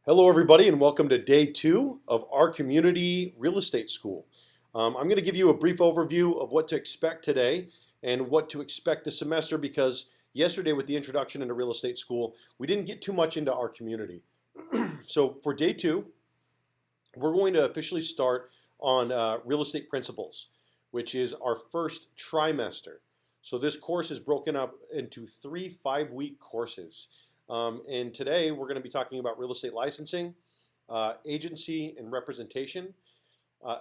Hello, everybody, and welcome to day two of our community real estate school. I'm going to give you a brief overview of what to expect today and what to expect this semester because yesterday, with the introduction into real estate school, we didn't get too much into our community. So, for day two, we're going to officially start on real estate principles, which is our first trimester. So, this course is broken up into three 5-week courses. And today we're going to be talking about real estate licensing, agency and representation,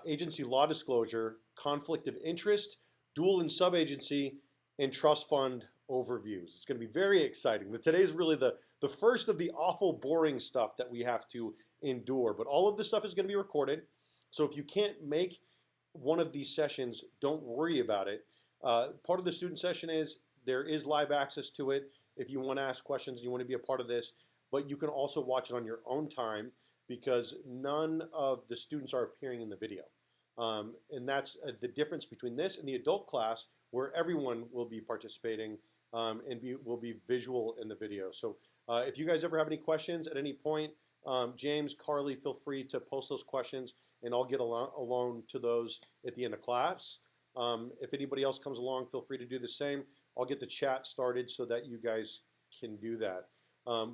agency law disclosure, conflict of interest, dual and subagency, and trust fund overviews. It's going to be very exciting. Today's really the first of the awful boring stuff that we have to endure. But all of this stuff is going to be recorded. So if you can't make one of these sessions, don't worry about it. Part of the student session is there is live access to it if you want to ask questions and you want to be a part of this, but you can also watch it on your own time because none of the students are appearing in the video. And that's the difference between this and the adult class where everyone will be participating and will be visual in the video. So if you guys ever have any questions at any point, James, Carly, feel free to post those questions and I'll get along to those at the end of class. If anybody else comes along, feel free to do the same. I'll get the chat started so that you guys can do that.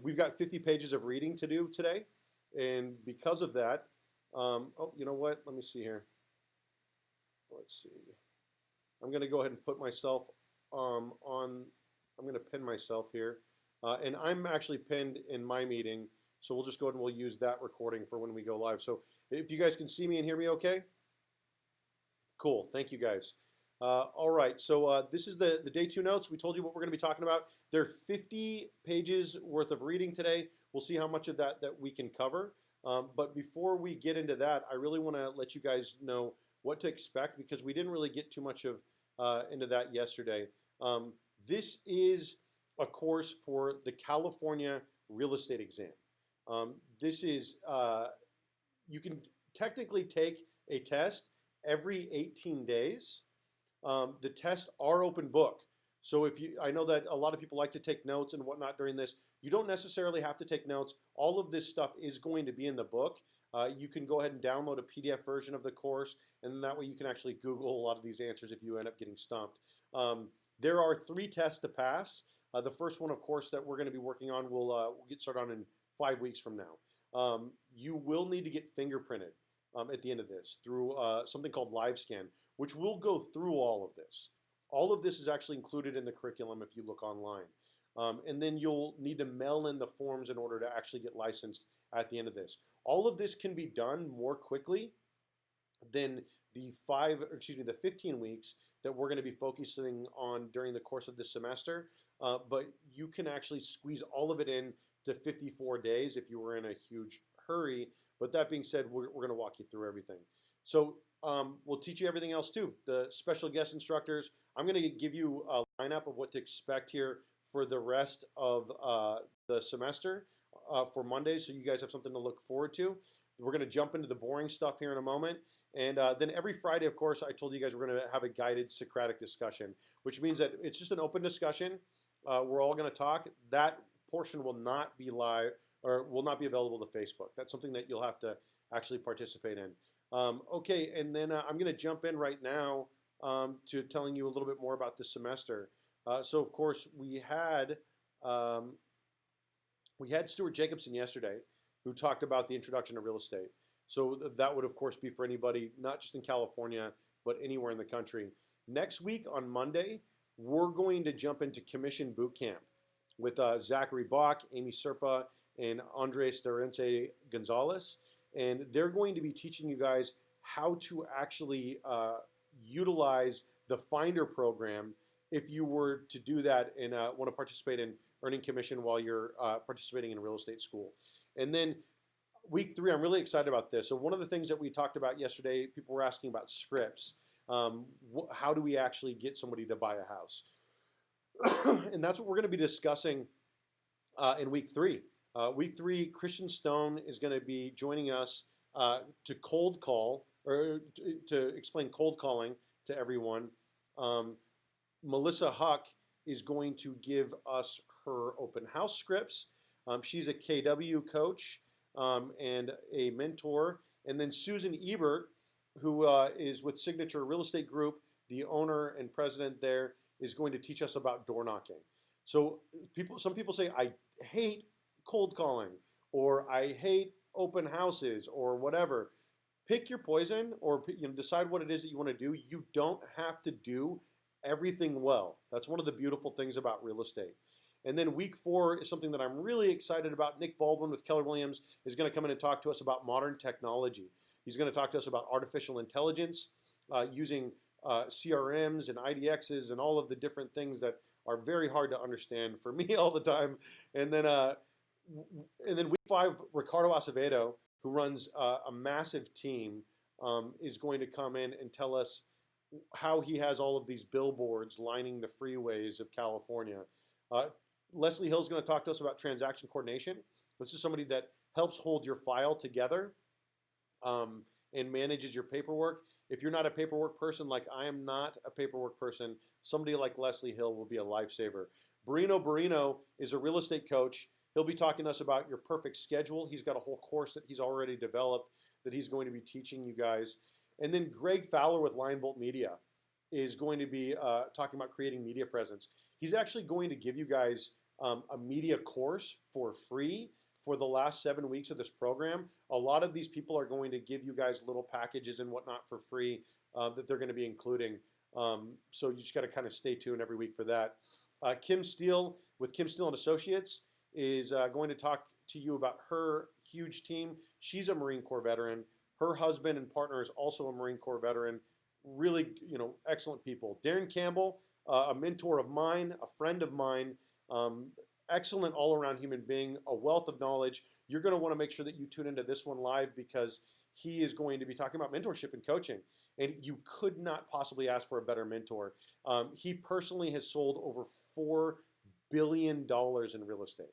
We've got 50 pages of reading to do today. And because of that, oh, you know what? Let me see here. Let's see. I'm going to go ahead and put myself I'm going to pin myself here. And I'm actually pinned in my meeting. So we'll just go ahead and we'll use that recording for when we go live. So if you guys can see me and hear me okay? Cool. Thank you, guys. All right, so this is the day two notes. We told you what we're going to be talking about. There are 50 pages worth of reading today. We'll see how much of that we can cover. But before we get into that, I really want to let you guys know what to expect because we didn't really get too much of into that yesterday. This is a course for the California real estate exam. This is, you can technically take a test every 18 days. The tests are open book. So I know that a lot of people like to take notes and whatnot during this. You don't necessarily have to take notes. All of this stuff is going to be in the book. You can go ahead and download a PDF version of the course, and that way you can actually Google a lot of these answers if you end up getting stumped. There are 3 tests to pass. The first one, of course, that we're going to be working on, we'll get started on in 5 weeks from now. You will need to get fingerprinted at the end of this through something called LiveScan, which will go through all of this. All of this is actually included in the curriculum if you look online. And then you'll need to mail in the forms in order to actually get licensed at the end of this. All of this can be done more quickly than the 15 weeks that we're going to be focusing on during the course of this semester. But you can actually squeeze all of it in to 54 days if you were in a huge hurry. But that being said, we're going to walk you through everything. So we'll teach you everything else too. The special guest instructors, I'm going to give you a lineup of what to expect here for the rest of the semester for Monday, so you guys have something to look forward to. We're going to jump into the boring stuff here in a moment. And then every Friday, of course, I told you guys we're going to have a guided Socratic discussion, which means that it's just an open discussion. We're all going to talk. That portion will not be live or will not be available to Facebook. That's something that you'll have to actually participate in. Okay, and then I'm going to jump in right now to telling you a little bit more about this semester. So of course we had Stuart Jacobson yesterday, who talked about the introduction to real estate. So that would of course be for anybody, not just in California, but anywhere in the country. Next week on Monday, we're going to jump into Commission Boot Camp with Zachary Bach, Amy Serpa, and Andres Terence Gonzalez. And they're going to be teaching you guys how to actually utilize the Finder program if you were to do that and want to participate in earning commission while you're participating in real estate school. And then week 3, I'm really excited about this. So one of the things that we talked about yesterday, people were asking about scripts. How do we actually get somebody to buy a house? And that's what we're going to be discussing in week 3. Week 3, Christian Stone is going to be joining us to cold call, or to explain cold calling to everyone. Melissa Huck is going to give us her open house scripts. She's a KW coach, and a mentor. And then Susan Ebert, who is with Signature Real Estate Group, the owner and president there, is going to teach us about door knocking. So some people say, I hate cold calling, or I hate open houses, or whatever. Pick your poison, or decide what it is that you want to do. You don't have to do everything well. That's one of the beautiful things about real estate. And then week 4 is something that I'm really excited about. Nick Baldwin with Keller Williams is going to come in and talk to us about modern technology. He's going to talk to us about artificial intelligence, using CRMs and IDXs and all of the different things that are very hard to understand for me all the time. And then week 5, Ricardo Acevedo, who runs a massive team, is going to come in and tell us how he has all of these billboards lining the freeways of California. Leslie Hill's going to talk to us about transaction coordination. This is somebody that helps hold your file together and manages your paperwork. If you're not a paperwork person, like I am not a paperwork person, somebody like Leslie Hill will be a lifesaver. Barino is a real estate coach. He'll be talking to us about your perfect schedule. He's got a whole course that he's already developed that he's going to be teaching you guys. And then Greg Fowler with Lion Bolt Media is going to be talking about creating media presence. He's actually going to give you guys a media course for free for the last 7 weeks of this program. A lot of these people are going to give you guys little packages and whatnot for free that they're going to be including. So you just got to kind of stay tuned every week for that. Kim Steele with Kim Steele and Associates is going to talk to you about her huge team. She's a Marine Corps veteran. Her husband and partner is also a Marine Corps veteran. Really, excellent people. Darren Campbell, a mentor of mine, a friend of mine, excellent all-around human being, a wealth of knowledge. You're going to want to make sure that you tune into this one live because he is going to be talking about mentorship and coaching. And you could not possibly ask for a better mentor. He personally has sold over $4 billion in real estate.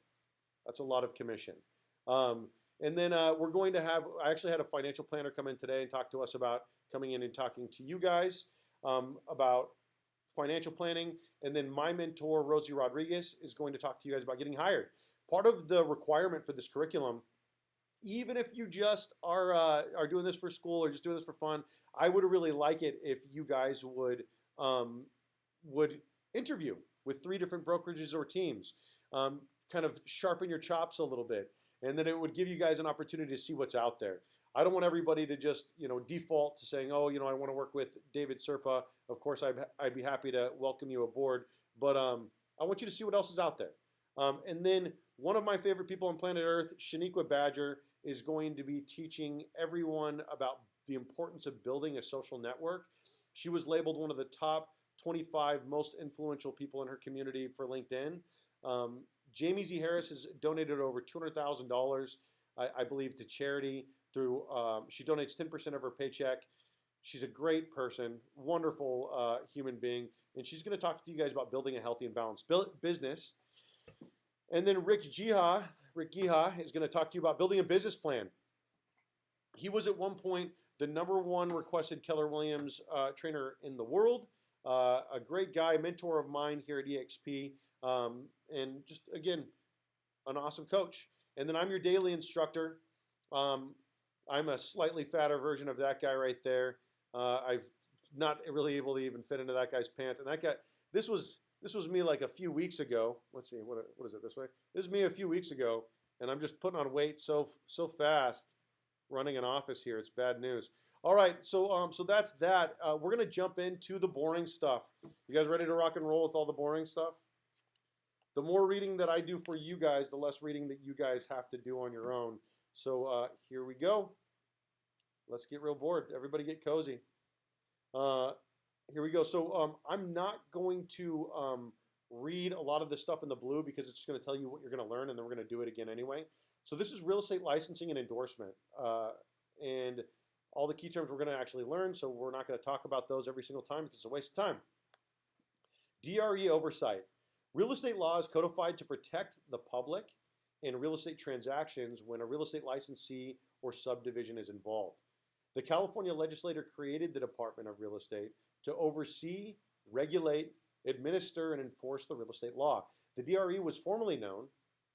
That's a lot of commission. And then we're going to have, I actually had a financial planner come in today and talk to us about coming in and talking to you guys about financial planning. And then my mentor, Rosie Rodriguez, is going to talk to you guys about getting hired. Part of the requirement for this curriculum, even if you just are doing this for school or just doing this for fun, I would really like it if you guys would interview with 3 different brokerages or teams, kind of sharpen your chops a little bit. And then it would give you guys an opportunity to see what's out there. I don't want everybody to just default to saying, oh, I want to work with David Serpa. Of course, I'd be happy to welcome you aboard. But I want you to see what else is out there. And then one of my favorite people on planet Earth, Shaniqua Badger, is going to be teaching everyone about the importance of building a social network. She was labeled one of the top 25 most influential people in her community for LinkedIn. Jamie Z. Harris has donated over $200,000, I believe, to charity through, she donates 10% of her paycheck. She's a great person, wonderful human being, and she's going to talk to you guys about building a healthy and balanced business. And then Rick Giha is going to talk to you about building a business plan. He was at one point the #1 requested Keller Williams trainer in the world, a great guy, mentor of mine here at EXP. And just, again, an awesome coach. And then I'm your daily instructor. I'm a slightly fatter version of that guy right there. I'm not really able to even fit into that guy's pants. And that guy, this was me like a few weeks ago. Let's see, what is it this way? This is me a few weeks ago, and I'm just putting on weight so fast running an office here. It's bad news. All right, so that's that. We're going to jump into the boring stuff. You guys ready to rock and roll with all the boring stuff? The more reading that I do for you guys, the less reading that you guys have to do on your own. So here we go. Let's get real bored. Everybody get cozy. Here we go. So I'm not going to read a lot of this stuff in the blue because it's just going to tell you what you're going to learn, and then we're going to do it again anyway. So this is real estate licensing and endorsement. And all the key terms we're going to actually learn, so we're not going to talk about those every single time because it's a waste of time. DRE oversight. Real estate law is codified to protect the public in real estate transactions when a real estate licensee or subdivision is involved. The California legislature created the Department of Real Estate to oversee, regulate, administer, and enforce the real estate law. The DRE was formerly known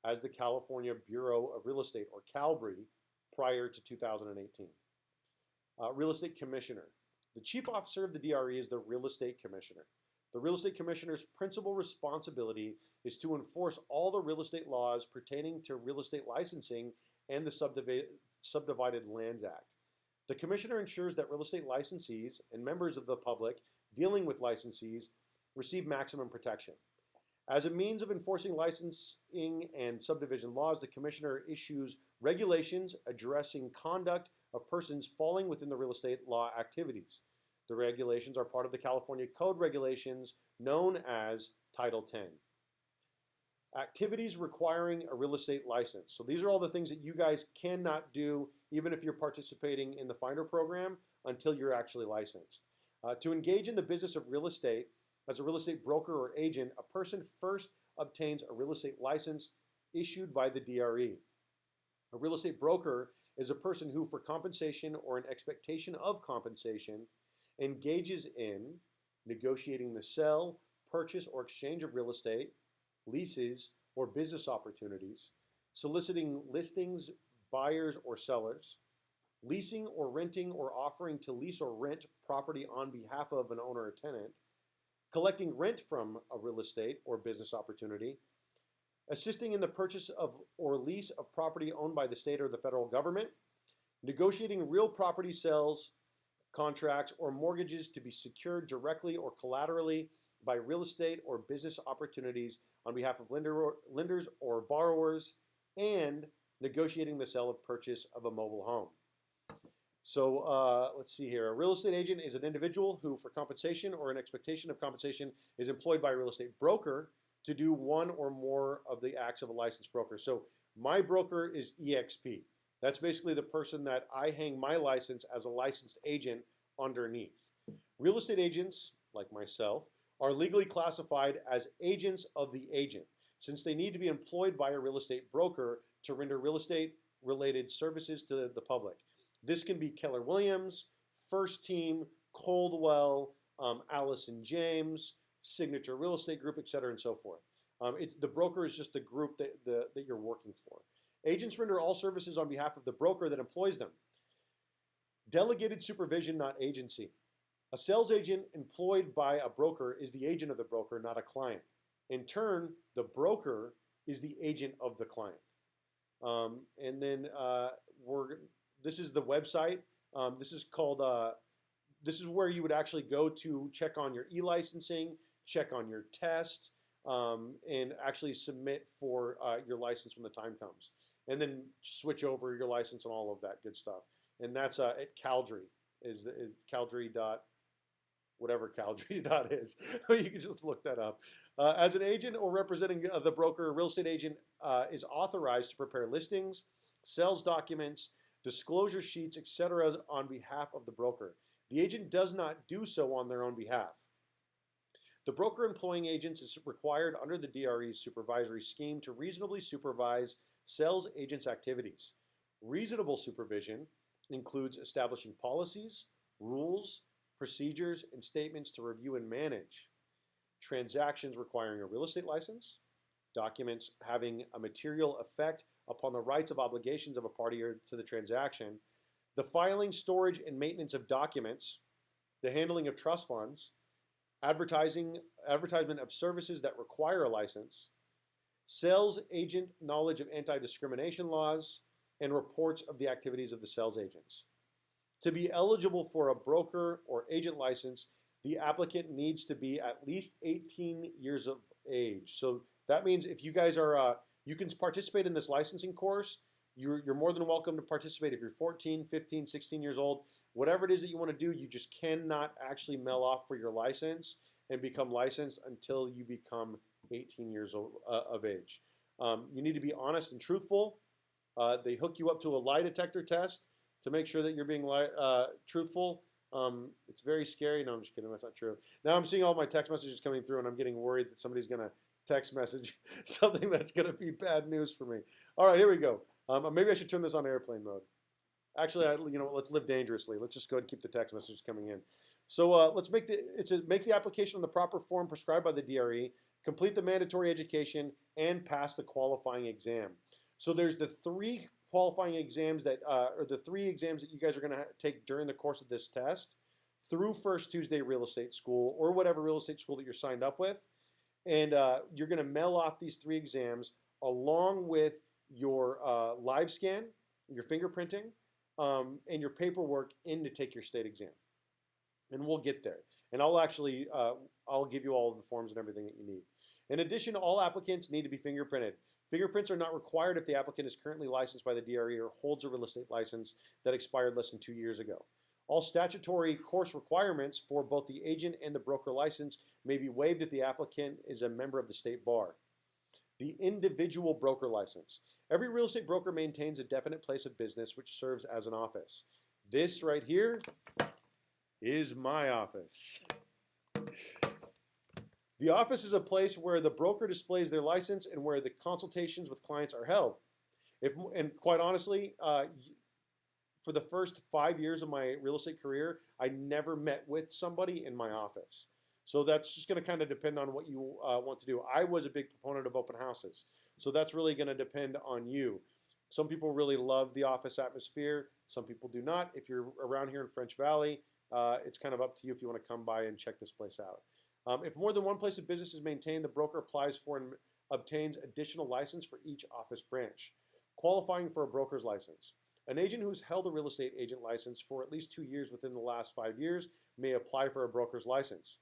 as the California Bureau of Real Estate, or CalBRE, prior to 2018. Real Estate Commissioner. The chief officer of the DRE is the Real Estate Commissioner. The Real Estate Commissioner's principal responsibility is to enforce all the real estate laws pertaining to real estate licensing and the Subdivided Lands Act. The Commissioner ensures that real estate licensees and members of the public dealing with licensees receive maximum protection. As a means of enforcing licensing and subdivision laws, the Commissioner issues regulations addressing conduct of persons falling within the real estate law activities. The regulations are part of the California Code regulations known as Title 10. Activities requiring a real estate license. So these are all the things that you guys cannot do even if you're participating in the Finder program until you're actually licensed. To engage in the business of real estate as a real estate broker or agent, a person first obtains a real estate license issued by the DRE. A real estate broker is a person who, for compensation or an expectation of compensation, engages in negotiating the sale, purchase, or exchange of real estate, leases, or business opportunities, soliciting listings, buyers or sellers, leasing or renting or offering to lease or rent property on behalf of an owner or tenant, collecting rent from a real estate or business opportunity, assisting in the purchase of or lease of property owned by the state or the federal government, negotiating real property sales, contracts, or mortgages to be secured directly or collaterally by real estate or business opportunities on behalf of lenders or borrowers, and negotiating the sale of purchase of a mobile home. So let's see here. A real estate agent is an individual who, for compensation or an expectation of compensation, is employed by a real estate broker to do one or more of the acts of a licensed broker. So my broker is EXP. That's basically the person that I hang my license as a licensed agent underneath. Real estate agents, like myself, are legally classified as agents of the agent, since they need to be employed by a real estate broker to render real estate related services to the public. This can be Keller Williams, First Team, Coldwell, Allison James, Signature Real Estate Group, et cetera, and so forth. The broker is just the group that you're working for. Agents render all services on behalf of the broker that employs them. Delegated supervision, not agency. A sales agent employed by a broker is the agent of the broker, not a client. In turn, the broker is the agent of the client. And then this is the website. This is where you would actually go to check on your e-licensing, check on your test, and actually submit for your license when the time comes. And then switch over your license and all of that good stuff. And that's at CalDRE, is CalDRE. Whatever CalDRE is. You can just look that up. As an agent or representing the broker, a real estate agent is authorized to prepare listings, sales documents, disclosure sheets, etc. on behalf of the broker. The agent does not do so on their own behalf. The broker employing agents is required under the DRE's supervisory scheme to reasonably supervise sales agents' activities. Reasonable supervision includes establishing policies, rules, procedures, and statements to review and manage transactions requiring a real estate license, documents having a material effect upon the rights of obligations of a party to the transaction, the filing, storage, and maintenance of documents, the handling of trust funds, advertisement of services that require a license, sales agent knowledge of anti-discrimination laws, and reports of the activities of the sales agents. To be eligible for a broker or agent license, the applicant needs to be at least 18 years of age. So that means if you guys are, you can participate in this licensing course. You're more than welcome to participate if you're 14, 15, 16 years old. Whatever it is that you want to do, you just cannot actually mail off for your license and become licensed until you become 18 years of age. You need to be honest and truthful. They hook you up to a lie detector test to make sure that you're being truthful. It's very scary. No, I'm just kidding. That's not true. Now I'm seeing all my text messages coming through, and I'm getting worried that somebody's going to text message something that's going to be bad news for me. All right, here we go. Maybe I should turn this on airplane mode. Actually, let's live dangerously. Let's just go ahead and keep the text messages coming in. So let's make the application on the proper form prescribed by the DRE. complete the mandatory education, and pass the qualifying exam. So there's the three qualifying exams that, or the three exams that you guys are going to take during the course of this test through First Tuesday Real Estate School or whatever real estate school that you're signed up with. And you're going to mail off these three exams along with your live scan, your fingerprinting, and your paperwork in to take your state exam. And we'll get there. And I'll give you all of the forms and everything that you need. In addition, all applicants need to be fingerprinted. Fingerprints are not required if the applicant is currently licensed by the DRE or holds a real estate license that expired less than 2 years ago. All statutory course requirements for both the agent and the broker license may be waived if the applicant is a member of the state bar. The individual broker license. Every real estate broker maintains a definite place of business which serves as an office. This right here is my office. The office is a place where the broker displays their license and where the consultations with clients are held. And quite honestly, for the first 5 years of my real estate career, I never met with somebody in my office. So that's just going to kind of depend on what you want to do. I was a big proponent of open houses. So that's really going to depend on you. Some people really love the office atmosphere. Some people do not. If you're around here in French Valley, it's kind of up to you if you want to come by and check this place out. If more than one place of business is maintained, the broker applies for and obtains additional license for each office branch. Qualifying for a broker's license. An agent who's held a real estate agent license for at least 2 years within the last 5 years may apply for a broker's license.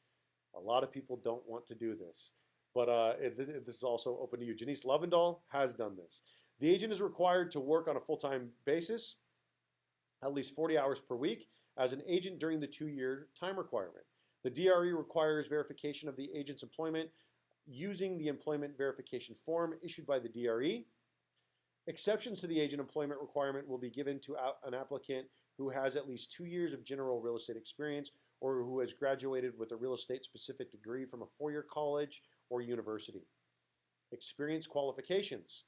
A lot of people don't want to do this, but this is also open to you. Janice Lovendahl has done this. The agent is required to work on a full-time basis, at least 40 hours per week, as an agent during the 2-year time requirement. The DRE requires verification of the agent's employment using the employment verification form issued by the DRE. Exceptions to the agent employment requirement will be given to an applicant who has at least 2 years of general real estate experience or who has graduated with a real estate specific degree from a 4-year college or university. Experience qualifications.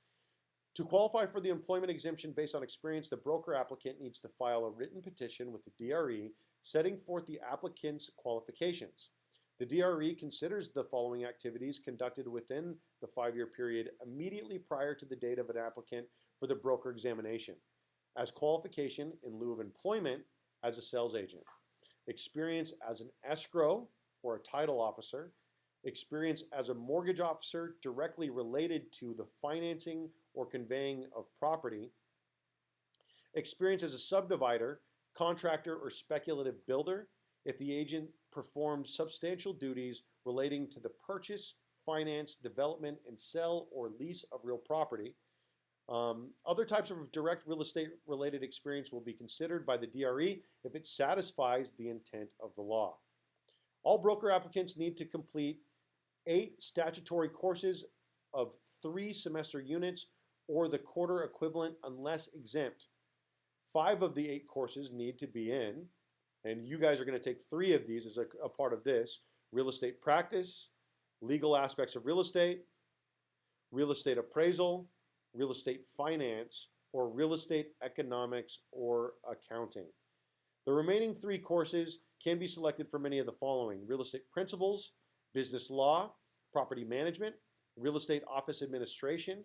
To qualify for the employment exemption based on experience, the broker applicant needs to file a written petition with the DRE setting forth the applicant's qualifications. The DRE considers the following activities conducted within the 5-year period immediately prior to the date of an applicant for the broker examination as qualification in lieu of employment as a sales agent, experience as an escrow or a title officer, experience as a mortgage officer directly related to the financing or conveying of property, experience as a subdivider, contractor, or speculative builder if the agent performed substantial duties relating to the purchase, finance, development, and sale or lease of real property. Other types of direct real estate related experience will be considered by the DRE if it satisfies the intent of the law. All broker applicants need to complete 8 statutory courses of 3 semester units or the quarter equivalent unless exempt. 5 of the 8 courses need to be in, and you guys are going to take 3 of these as a part of this: real estate practice, legal aspects of real estate appraisal, real estate finance, or real estate economics or accounting. The remaining 3 courses can be selected from any of the following: real estate principles, business law, property management, real estate office administration,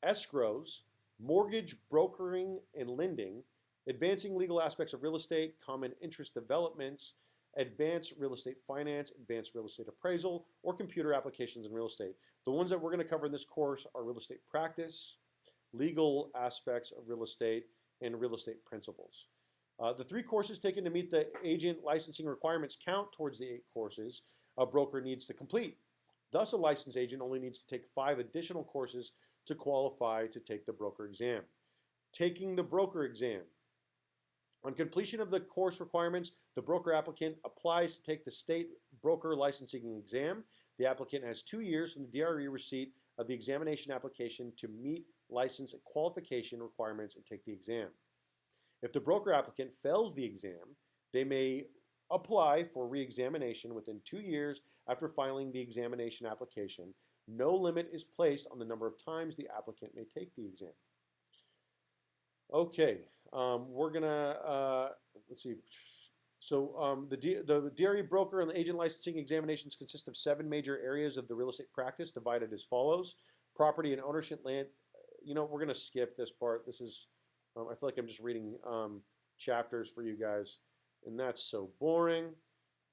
escrows, mortgage brokering and lending, advancing legal aspects of real estate, common interest developments, advanced real estate finance, advanced real estate appraisal, or computer applications in real estate. The ones that we're going to cover in this course are real estate practice, legal aspects of real estate, and real estate principles. The 3 courses taken to meet the agent licensing requirements count towards the 8 courses a broker needs to complete. Thus, a licensed agent only needs to take 5 additional courses to qualify to take the broker exam. Taking the broker exam. On completion of the course requirements, the broker applicant applies to take the state broker licensing exam. The applicant has 2 years from the DRE receipt of the examination application to meet license and qualification requirements and take the exam. If the broker applicant fails the exam, they may apply for re-examination within 2 years after filing the examination application. No limit is placed on the number of times the applicant may take the exam. Okay, we're gonna, let's see, The DRE broker and the agent licensing examinations consist of 7 major areas of the real estate practice divided as follows. Property and ownership land. We're going to skip this part. This is, I feel like I'm just reading chapters for you guys, and that's so boring.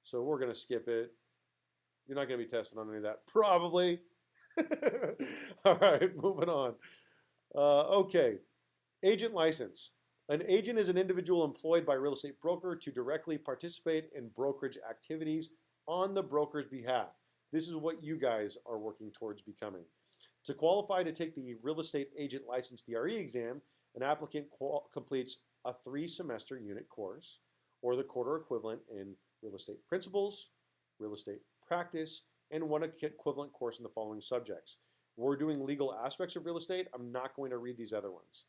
So we're going to skip it. You're not going to be tested on any of that, probably. All right, moving on. Okay, agent license. An agent is an individual employed by a real estate broker to directly participate in brokerage activities on the broker's behalf. This is what you guys are working towards becoming. To qualify to take the real estate agent license DRE exam, an applicant completes a 3-semester unit course or the quarter equivalent in real estate principles, real estate practice, and 1 equivalent course in the following subjects. We're doing legal aspects of real estate. I'm not going to read these other ones.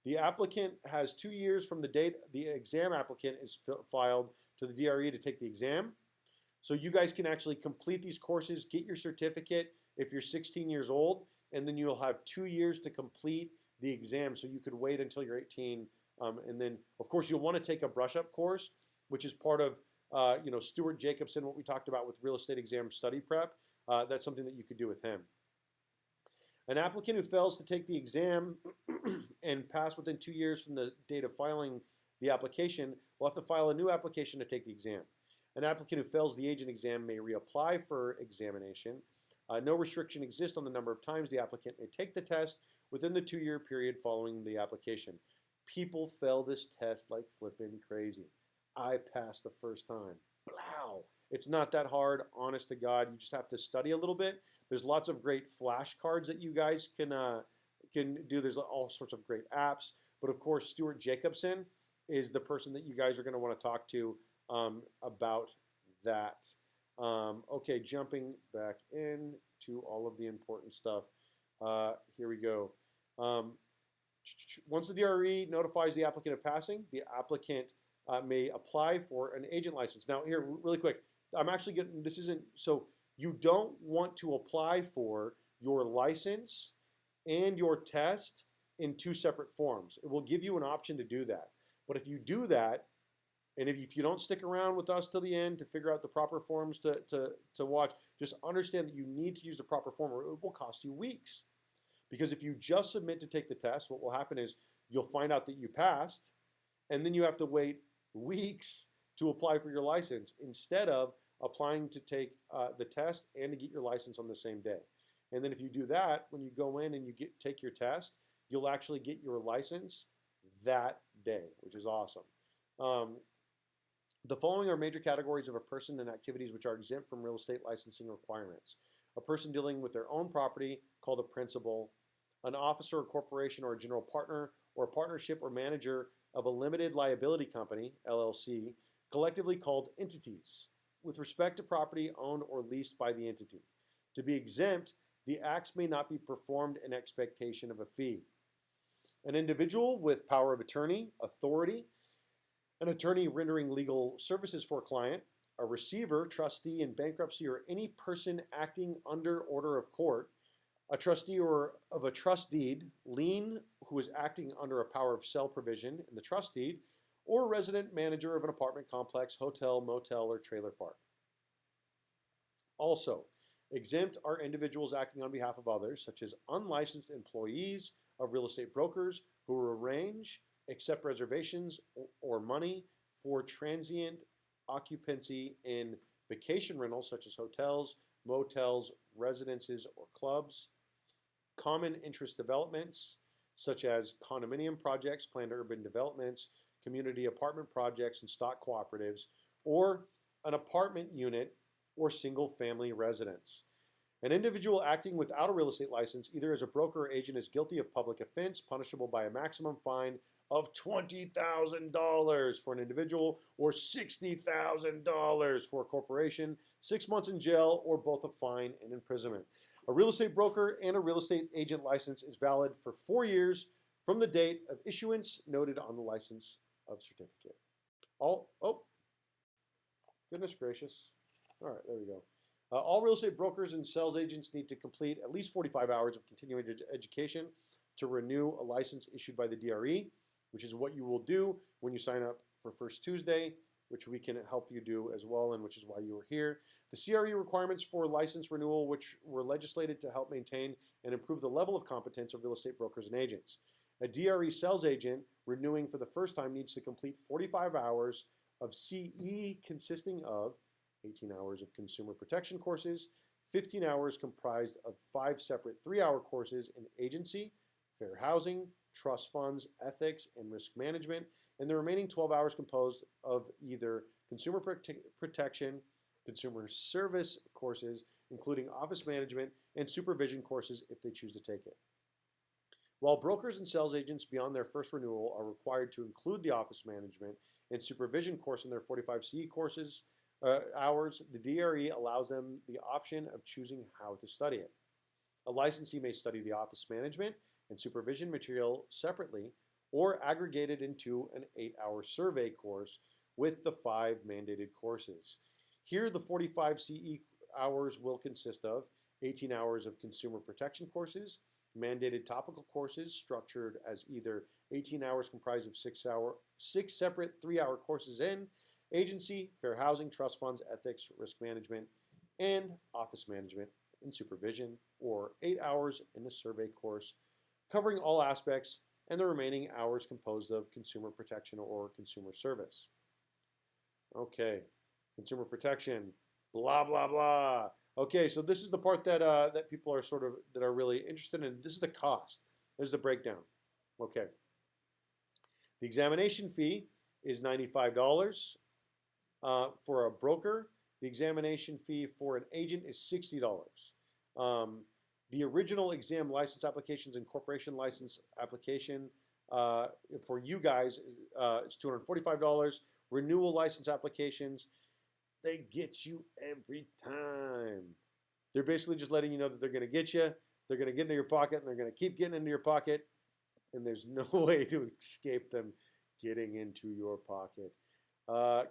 The applicant has 2 years from the date the exam applicant is filed to the DRE to take the exam. So you guys can actually complete these courses, get your certificate if you're 16 years old, and then you'll have 2 years to complete the exam. So you could wait until you're 18. And then, of course, you'll want to take a brush-up course, which is part of Stuart Jacobson, what we talked about with real estate exam study prep. That's something that you could do with him. An applicant who fails to take the exam and pass within 2 years from the date of filing the application will have to file a new application to take the exam. An applicant who fails the agent exam may reapply for examination. No restriction exists on the number of times the applicant may take the test within the 2-year period following the application. People fail this test like flipping crazy. I passed the first time. Blow! It's not that hard, honest to God. You just have to study a little bit. There's lots of great flashcards that you guys can do. There's all sorts of great apps. But of course, Stuart Jacobson is the person that you guys are going to want to talk to about that. Okay, jumping back into all of the important stuff. Here we go. Once the DRE notifies the applicant of passing, the applicant may apply for an agent license. Now, here, really quick, I'm actually getting, this isn't, so you don't want to apply for your license and your test in 2 separate forms. It will give you an option to do that. But if you do that, and if you don't stick around with us till the end to figure out the proper forms to watch, just understand that you need to use the proper form or it will cost you weeks. Because if you just submit to take the test, what will happen is you'll find out that you passed, and then you have to wait weeks to apply for your license instead of applying to take the test and to get your license on the same day. And then if you do that, when you go in and you take your test, you'll actually get your license that day, which is awesome. The following are major categories of a person and activities which are exempt from real estate licensing requirements. A person dealing with their own property, called a principal, an officer or corporation or a general partner or a partnership or manager of a limited liability company, LLC, collectively called entities, with respect to property owned or leased by the entity. To be exempt, the acts may not be performed in expectation of a fee. An individual with power of attorney, authority, an attorney rendering legal services for a client, a receiver, trustee in bankruptcy, or any person acting under order of court, a trustee or of a trust deed, lien who is acting under a power of sale provision in the trust deed, or resident manager of an apartment complex, hotel, motel, or trailer park. Also, exempt are individuals acting on behalf of others, such as unlicensed employees of real estate brokers who arrange, accept reservations or money for transient occupancy in vacation rentals, such as hotels, motels, residences, or clubs. Common interest developments, such as condominium projects, planned urban developments, community apartment projects, and stock cooperatives, or an apartment unit or single-family residence. An individual acting without a real estate license, either as a broker or agent, is guilty of public offense, punishable by a maximum fine of $20,000 for an individual or $60,000 for a corporation, 6 months in jail, or both a fine and imprisonment. A real estate broker and a real estate agent license is valid for 4 years from the date of issuance noted on the license of certificate. Goodness gracious. All right, there we go. All real estate brokers and sales agents need to complete at least 45 hours of continuing education to renew a license issued by the DRE, which is what you will do when you sign up for First Tuesday which we can help you do as well, and which is why you are here. The CRE requirements for license renewal, which were legislated to help maintain and improve the level of competence of real estate brokers and agents. A DRE sales agent renewing for the first time needs to complete 45 hours of CE consisting of 18 hours of consumer protection courses, 15 hours comprised of 5 separate 3-hour courses in agency, fair housing, trust funds, ethics, and risk management, and the remaining 12 hours composed of either consumer protection, consumer service courses, including office management and supervision courses if they choose to take it. While brokers and sales agents beyond their first renewal are required to include the office management and supervision course in their 45 CE courses hours, the DRE allows them the option of choosing how to study it. A licensee may study the office management and supervision material separately or aggregated into an 8-hour survey course with the 5 mandated courses. Here, the 45 CE hours will consist of 18 hours of consumer protection courses, mandated topical courses structured as either 18 hours comprised of 6 separate 3-hour courses in agency, fair housing, trust funds, ethics, risk management, and office management and supervision, or 8 hours in a survey course covering all aspects, and the remaining hours composed of consumer protection or consumer service. Okay, consumer protection, blah, blah, blah. Okay, so this is the part that that people are that are really interested in. This is the cost. There's the breakdown. Okay. The examination fee is $95 for a broker. The examination fee for an agent is $60. The original exam license applications and corporation license application for you guys is $245. Renewal license applications, they get you every time. They're basically just letting you know that they're going to get you, they're going to get into your pocket, and they're going to keep getting into your pocket, and there's no way to escape them getting into your pocket.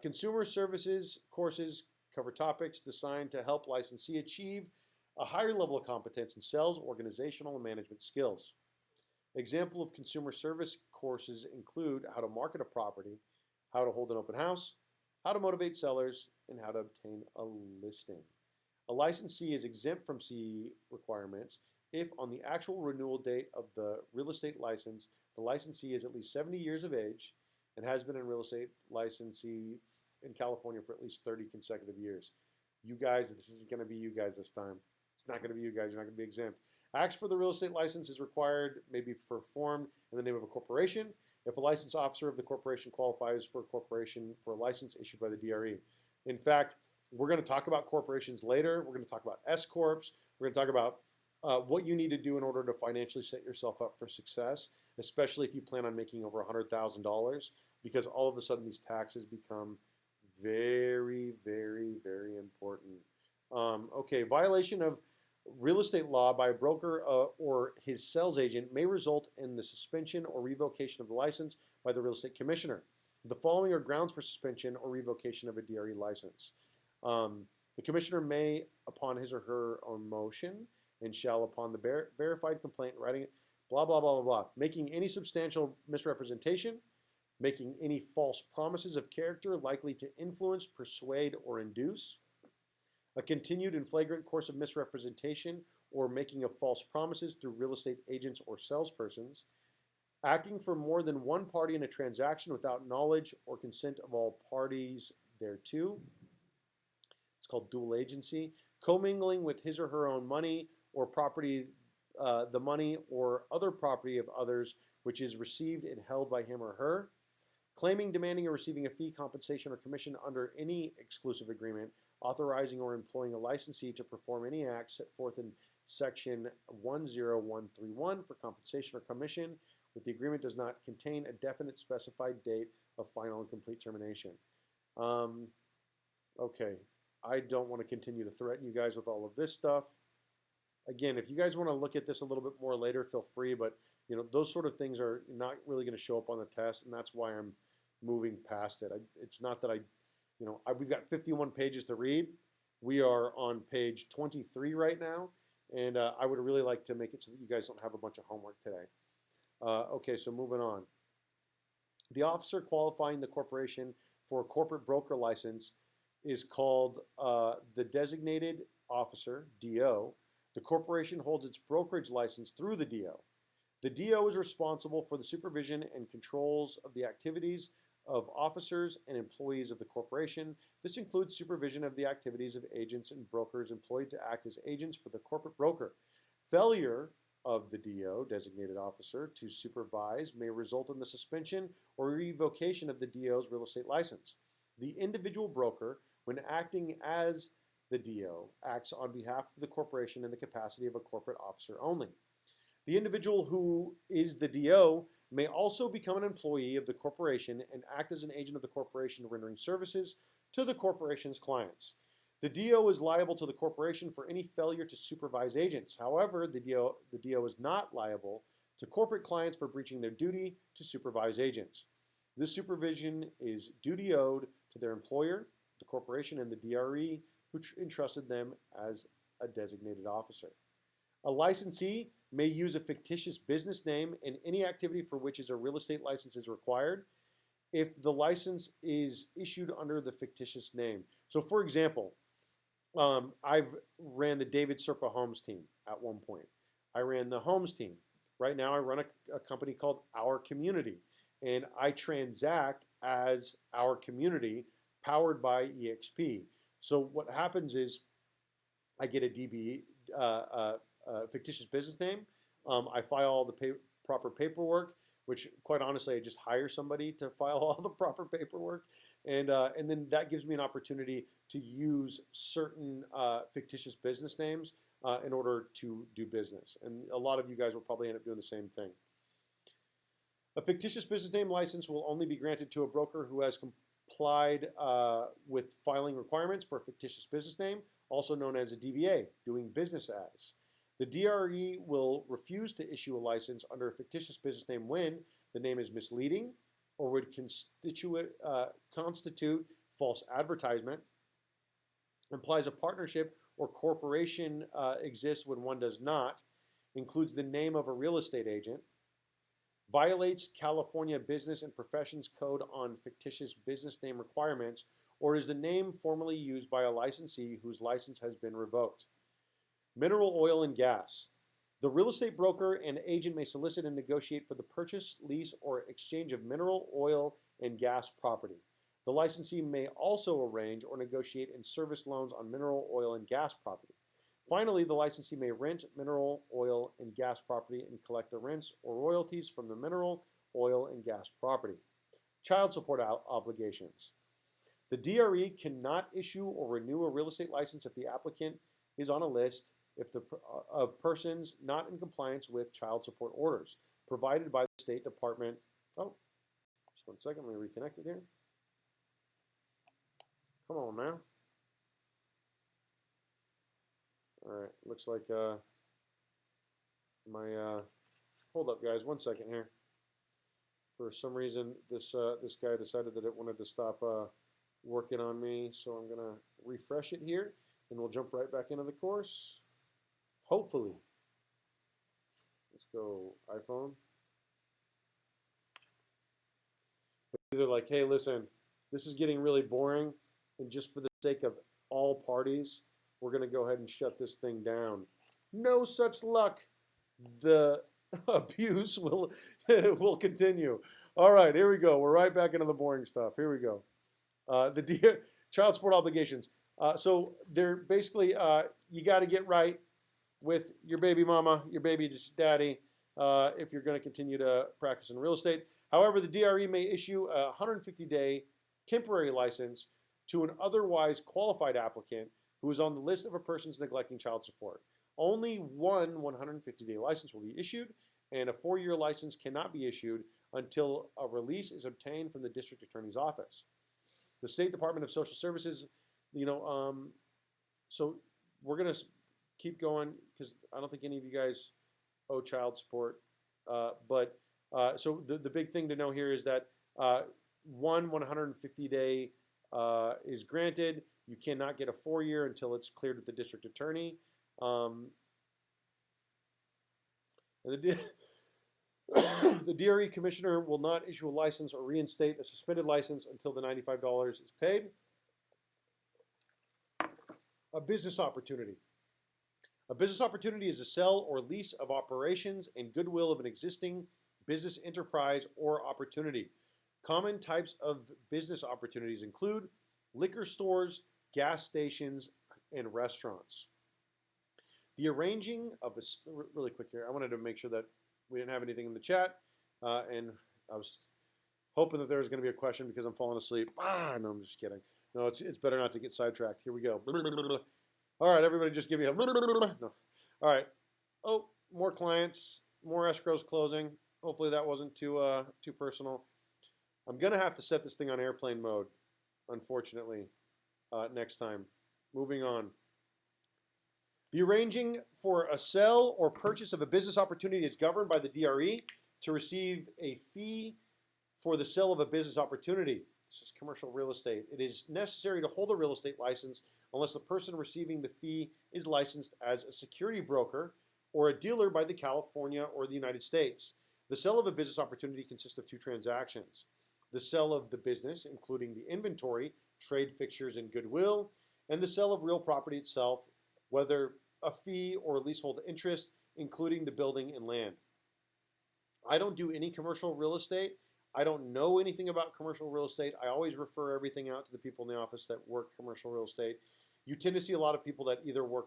Consumer services courses cover topics designed to help licensee achieve a higher level of competence in sales, organizational, and management skills. Example of consumer service courses include how to market a property, how to hold an open house, how to motivate sellers, and how to obtain a listing. A licensee is exempt from CE requirements if on the actual renewal date of the real estate license, the licensee is at least 70 years of age and has been a real estate licensee in California for at least 30 consecutive years. You guys, this isn't going to be you guys this time. It's not going to be you guys. You're not going to be exempt. Acts for the real estate license is required, may be performed in the name of a corporation if a licensed officer of the corporation qualifies for a corporation for a license issued by the DRE. In fact, we're going to talk about corporations later. We're going to talk about S-corps. We're going to talk about what you need to do in order to financially set yourself up for success, especially if you plan on making over $100,000, because all of a sudden these taxes become very, very, very important. Okay, violation of real estate law by a broker or his sales agent may result in the suspension or revocation of the license by the real estate commissioner. The following are grounds for suspension or revocation of a DRE license. The commissioner may, upon his or her own motion, and shall, upon the verified complaint, writing blah, blah, blah, blah, blah, making any substantial misrepresentation, making any false promises of character likely to influence, persuade, or induce, a continued and flagrant course of misrepresentation or making of false promises through real estate agents or salespersons, acting for more than one party in a transaction without knowledge or consent of all parties thereto. It's called dual agency. Commingling with his or her own money or property, the money or other property of others which is received and held by him or her. Claiming, demanding, or receiving a fee, compensation, or commission under any exclusive agreement, authorizing or employing a licensee to perform any act set forth in Section 10131 for compensation or commission, with the agreement does not contain a definite specified date of final and complete termination. Okay, I don't want to continue to threaten you guys with all of this stuff. Again, if you guys want to look at this a little bit more later, feel free, but those sort of things are not really going to show up on the test, and that's why I'm moving past it. It's not that we've got 51 pages to read. We are on page 23 right now, and I would really like to make it so that you guys don't have a bunch of homework today. Okay, so moving on. The officer qualifying the corporation for a corporate broker license is called the designated officer, DO. The corporation holds its brokerage license through the DO. The DO is responsible for the supervision and controls of the activities of officers and employees of the corporation. This includes supervision of the activities of agents and brokers employed to act as agents for the corporate broker. Failure of the DO, designated officer, to supervise may result in the suspension or revocation of the DO's real estate license. The individual broker, when acting as the DO, acts on behalf of the corporation in the capacity of a corporate officer only. The individual who is the DO may also become an employee of the corporation and act as an agent of the corporation rendering services to the corporation's clients. The DO is liable to the corporation for any failure to supervise agents. However, the DO is not liable to corporate clients for breaching their duty to supervise agents. This supervision is duty owed to their employer, the corporation, and the DRE, who entrusted them as a designated officer. A licensee may use a fictitious business name in any activity for which a real estate license is required if the license is issued under the fictitious name. So for example, I've ran the David Serpa Homes team at one point. I ran the Homes team. Right now I run a company called Our Community, and I transact as Our Community powered by EXP. So what happens is I get a DBE, fictitious business name. I file all the proper paperwork, which quite honestly, I just hire somebody to file all the proper paperwork. And then that gives me an opportunity to use certain fictitious business names in order to do business. And a lot of you guys will probably end up doing the same thing. A fictitious business name license will only be granted to a broker who has complied with filing requirements for a fictitious business name, also known as a DBA, doing business as. The DRE will refuse to issue a license under a fictitious business name when the name is misleading or would constitute false advertisement, implies a partnership or corporation exists when one does not, includes the name of a real estate agent, violates California Business and Professions Code on fictitious business name requirements, or is the name formerly used by a licensee whose license has been revoked. Mineral oil and gas. The real estate broker and agent may solicit and negotiate for the purchase, lease, or exchange of mineral oil and gas property. The licensee may also arrange or negotiate and service loans on mineral oil and gas property. Finally, the licensee may rent mineral oil and gas property and collect the rents or royalties from the mineral oil and gas property. Child support obligations. The DRE cannot issue or renew a real estate license if the applicant is on a list of persons not in compliance with child support orders provided by the State Department. Oh, just one second, let me reconnect it here. Come on now. All right, looks like hold up guys, one second here. For some reason, this guy decided that it wanted to stop working on me, so I'm gonna refresh it here and we'll jump right back into the course. Hopefully. Let's go iPhone. They're like, hey, listen, this is getting really boring, and just for the sake of all parties, we're going to go ahead and shut this thing down. No such luck. The abuse will continue. All right, here we go. We're right back into the boring stuff. Here we go. Child support obligations. So they're basically, you got to get right with your baby mama, your baby daddy, if you're going to continue to practice in real estate. However, the DRE may issue a 150-day temporary license to an otherwise qualified applicant who is on the list of a person's neglecting child support. Only one 150-day license will be issued, and a 4-year license cannot be issued until a release is obtained from the district attorney's office. The State Department of Social Services, so we're going to keep going because I don't think any of you guys owe child support. So the big thing to know here is that one 150-day is granted. You cannot get a 4-year until it's cleared with the district attorney. And The DRE commissioner will not issue a license or reinstate a suspended license until the $95 is paid. A business opportunity. A business opportunity is a sell or lease of operations and goodwill of an existing business enterprise or opportunity. Common types of business opportunities include liquor stores, gas stations, and restaurants. The arranging of a, really quick here, I wanted to make sure that we didn't have anything in the chat, and I was hoping that there was going to be a question because I'm falling asleep. No, I'm just kidding. No, it's better not to get sidetracked. Here we go. All right, everybody just give me a no. All right. Oh, more clients, more escrows closing. Hopefully that wasn't too personal. I'm going to have to set this thing on airplane mode, unfortunately, next time. Moving on. The arranging for a sell or purchase of a business opportunity is governed by the DRE to receive a fee for the sale of a business opportunity. This is commercial real estate. It is necessary to hold a real estate license unless the person receiving the fee is licensed as a security broker or a dealer by the California or the United States. The sale of a business opportunity consists of two transactions. The sale of the business, including the inventory, trade fixtures, and goodwill, and the sale of real property itself, whether a fee or leasehold interest, including the building and land. I don't do any commercial real estate. I don't know anything about commercial real estate. I always refer everything out to the people in the office that work commercial real estate. You tend to see a lot of people that either work,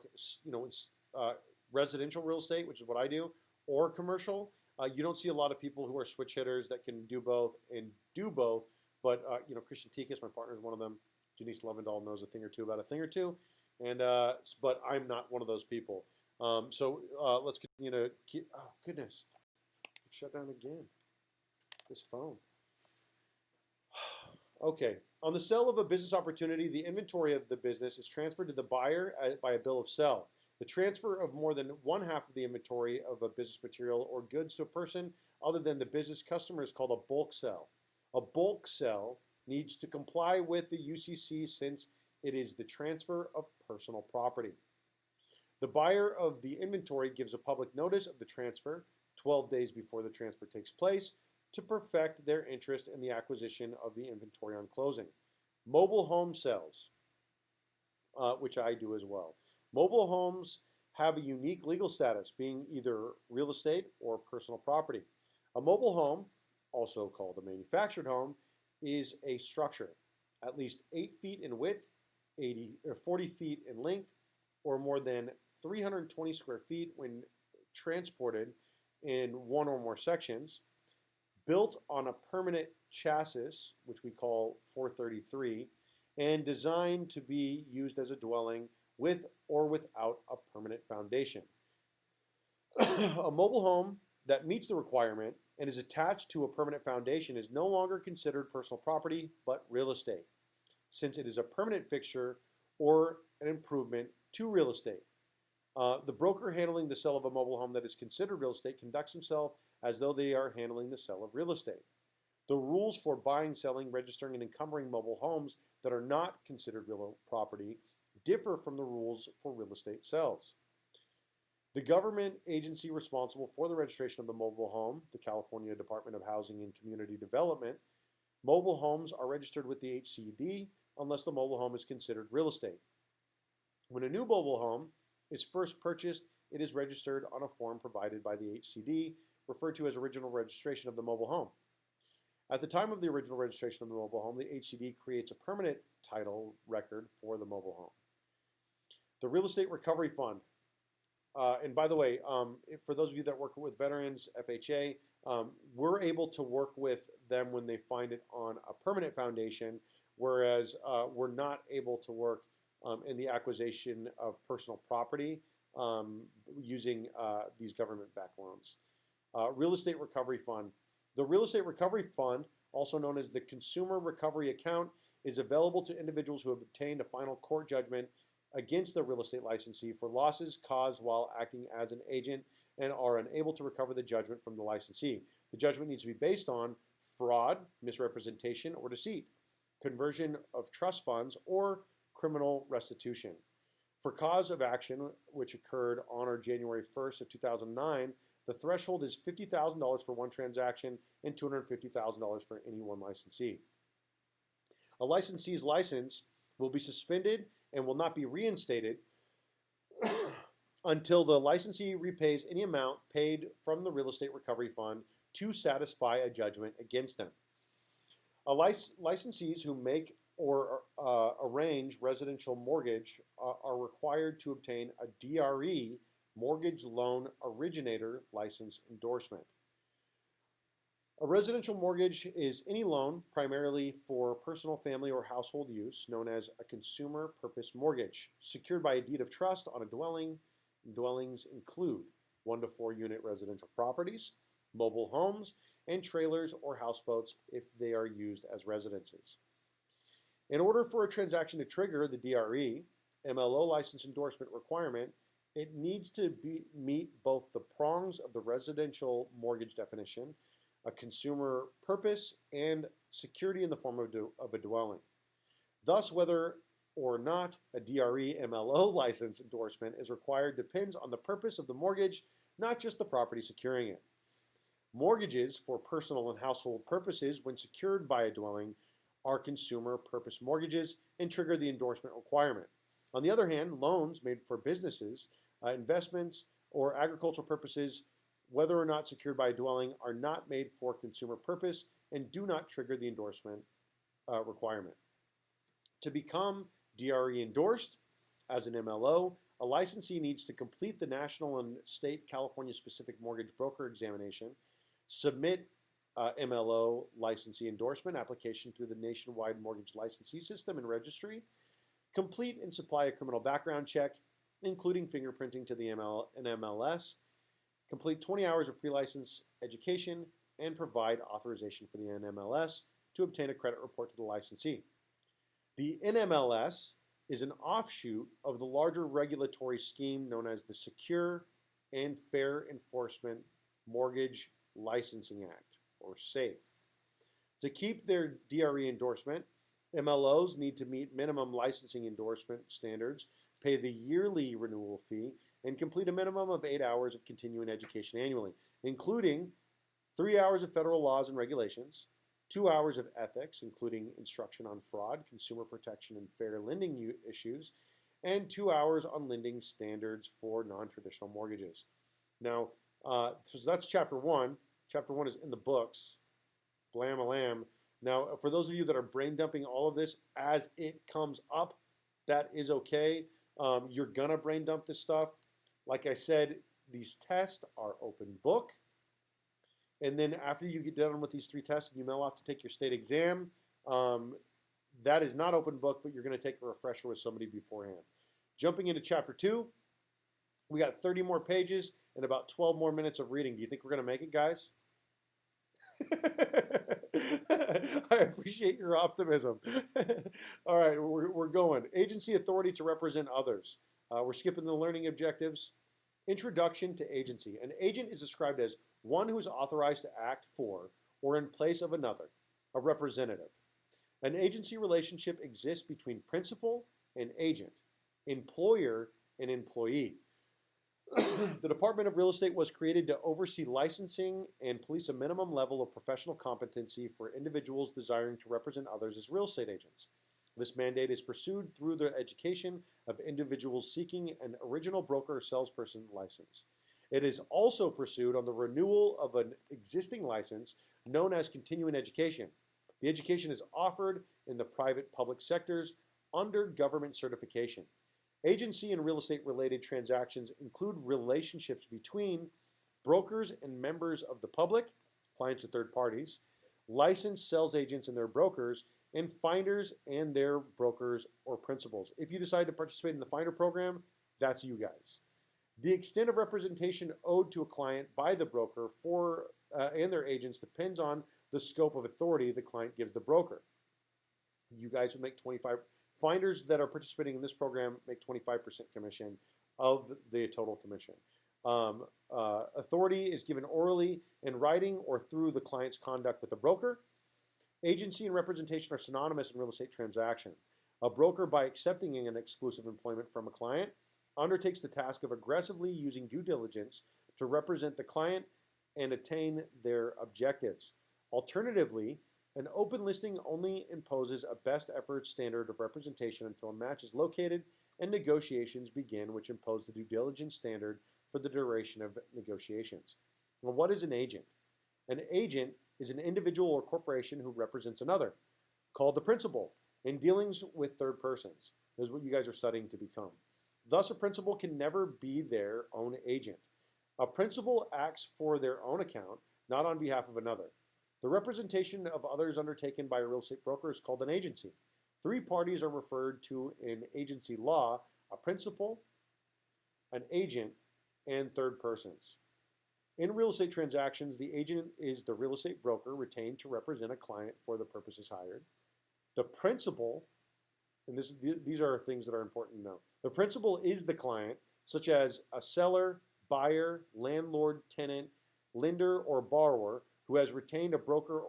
residential real estate, which is what I do, or commercial. You don't see a lot of people who are switch hitters that can do both and do both. But Christian Tikas, my partner, is one of them. Janice Levendahl knows a thing or two about a thing or two, and but I'm not one of those people. So let's continue to keep. Oh goodness, it shut down again. This phone. Okay. On the sale of a business opportunity, the inventory of the business is transferred to the buyer by a bill of sale. The transfer of more than one half of the inventory of a business material or goods to a person other than the business customer is called a bulk sale. A bulk sale needs to comply with the UCC since it is the transfer of personal property. The buyer of the inventory gives a public notice of the transfer 12 days before the transfer takes place to perfect their interest in the acquisition of the inventory on closing. Mobile home sales, which I do as well. Mobile homes have a unique legal status, being either real estate or personal property. A mobile home, also called a manufactured home, is a structure at least 8 feet in width, 40 feet in length, or more than 320 square feet when transported in one or more sections, built on a permanent chassis, which we call 433, and designed to be used as a dwelling with or without a permanent foundation. A mobile home that meets the requirement and is attached to a permanent foundation is no longer considered personal property, but real estate, since it is a permanent fixture or an improvement to real estate. The broker handling the sale of a mobile home that is considered real estate conducts himself as though they are handling the sale of real estate. The rules for buying, selling, registering, and encumbering mobile homes that are not considered real property differ from the rules for real estate sales. The government agency responsible for the registration of the mobile home, the California Department of Housing and Community Development, mobile homes are registered with the HCD unless the mobile home is considered real estate. When a new mobile home is first purchased, it is registered on a form provided by the HCD, referred to as original registration of the mobile home. At the time of the original registration of the mobile home, the HCD creates a permanent title record for the mobile home. The Real Estate Recovery Fund. And by the way, for those of you that work with veterans, FHA, we're able to work with them when they find it on a permanent foundation, whereas we're not able to work in the acquisition of personal property using these government-backed loans. Real Estate Recovery Fund. The Real Estate Recovery Fund, also known as the Consumer Recovery Account, is available to individuals who have obtained a final court judgment against the real estate licensee for losses caused while acting as an agent and are unable to recover the judgment from the licensee. The judgment needs to be based on fraud, misrepresentation, or deceit, conversion of trust funds, or criminal restitution. For cause of action, which occurred on or January 1st of 2009, The threshold is $50,000 for one transaction and $250,000 for any one licensee. A licensee's license will be suspended and will not be reinstated until the licensee repays any amount paid from the real estate recovery fund to satisfy a judgment against them. Licensees who make or arrange residential mortgage are required to obtain a DRE, Mortgage Loan Originator License endorsement. A residential mortgage is any loan primarily for personal, family, or household use, known as a consumer purpose mortgage, secured by a deed of trust on a dwelling. Dwellings include 1 to 4 unit residential properties, mobile homes, and trailers or houseboats if they are used as residences. In order for a transaction to trigger the DRE, MLO license endorsement requirement, it needs to meet both the prongs of the residential mortgage definition, a consumer purpose, and security in the form of a dwelling. Thus, whether or not a DRE MLO license endorsement is required depends on the purpose of the mortgage, not just the property securing it. Mortgages for personal and household purposes, when secured by a dwelling, are consumer purpose mortgages and trigger the endorsement requirement. On the other hand, loans made for businesses, investments, or agricultural purposes, whether or not secured by a dwelling, are not made for consumer purpose and do not trigger the endorsement requirement. To become DRE endorsed as an MLO, a licensee needs to complete the national and state California specific mortgage broker examination, submit MLO licensee endorsement application through the nationwide mortgage licensee system and registry, complete and supply a criminal background check, including fingerprinting to the NMLS, complete 20 hours of pre-license education, and provide authorization for the NMLS to obtain a credit report to the licensee. The NMLS is an offshoot of the larger regulatory scheme known as the Secure and Fair Enforcement Mortgage Licensing Act, or SAFE. To keep their DRE endorsement, MLOs need to meet minimum licensing endorsement standards, pay the yearly renewal fee, and complete a minimum of 8 hours of continuing education annually, including 3 hours of federal laws and regulations, 2 hours of ethics, including instruction on fraud, consumer protection, and fair lending issues, and 2 hours on lending standards for non-traditional mortgages. Now, so that's chapter 1. Chapter 1 is in the books. Blam-a-lam. Now, for those of you that are brain dumping all of this as it comes up, that is okay. You're going to brain dump this stuff. Like I said, these tests are open book. And then after you get done with these 3 tests and you mail off to take your state exam, that is not open book, but you're going to take a refresher with somebody beforehand. Jumping into chapter 2, we got 30 more pages and about 12 more minutes of reading. Do you think we're going to make it, guys? I appreciate your optimism. All right, we're going. Agency authority to represent others. We're skipping the learning objectives. Introduction to agency. An agent is described as one who is authorized to act for or in place of another, a representative. An agency relationship exists between principal and agent, employer and employee. The Department of Real Estate was created to oversee licensing and police a minimum level of professional competency for individuals desiring to represent others as real estate agents. This mandate is pursued through the education of individuals seeking an original broker or salesperson license. It is also pursued on the renewal of an existing license known as continuing education. The education is offered in the private-public sectors under government certification. Agency and real estate related transactions include relationships between brokers and members of the public, clients or third parties, licensed sales agents and their brokers, and finders and their brokers or principals. If you decide to participate in the finder program, that's you guys. The extent of representation owed to a client by the broker and their agents depends on the scope of authority the client gives the broker. You guys will make 25%. Finders that are participating in this program make 25% commission of the total commission. Authority is given orally, in writing, or through the client's conduct with the broker. Agency and representation are synonymous in real estate transaction. A broker, by accepting an exclusive employment from a client, undertakes the task of aggressively using due diligence to represent the client and attain their objectives. Alternatively, an open listing only imposes a best efforts standard of representation until a match is located and negotiations begin, which impose the due diligence standard for the duration of negotiations. Well, what is an agent? An agent is an individual or corporation who represents another, called the principal, in dealings with third persons. This is what you guys are studying to become. Thus, a principal can never be their own agent. A principal acts for their own account, not on behalf of another. The representation of others undertaken by a real estate broker is called an agency. Three parties are referred to in agency law: a principal, an agent, and third persons. In real estate transactions, the agent is the real estate broker retained to represent a client for the purposes hired. The principal, and these are things that are important to know. The principal is the client, such as a seller, buyer, landlord, tenant, lender, or borrower who has retained a broker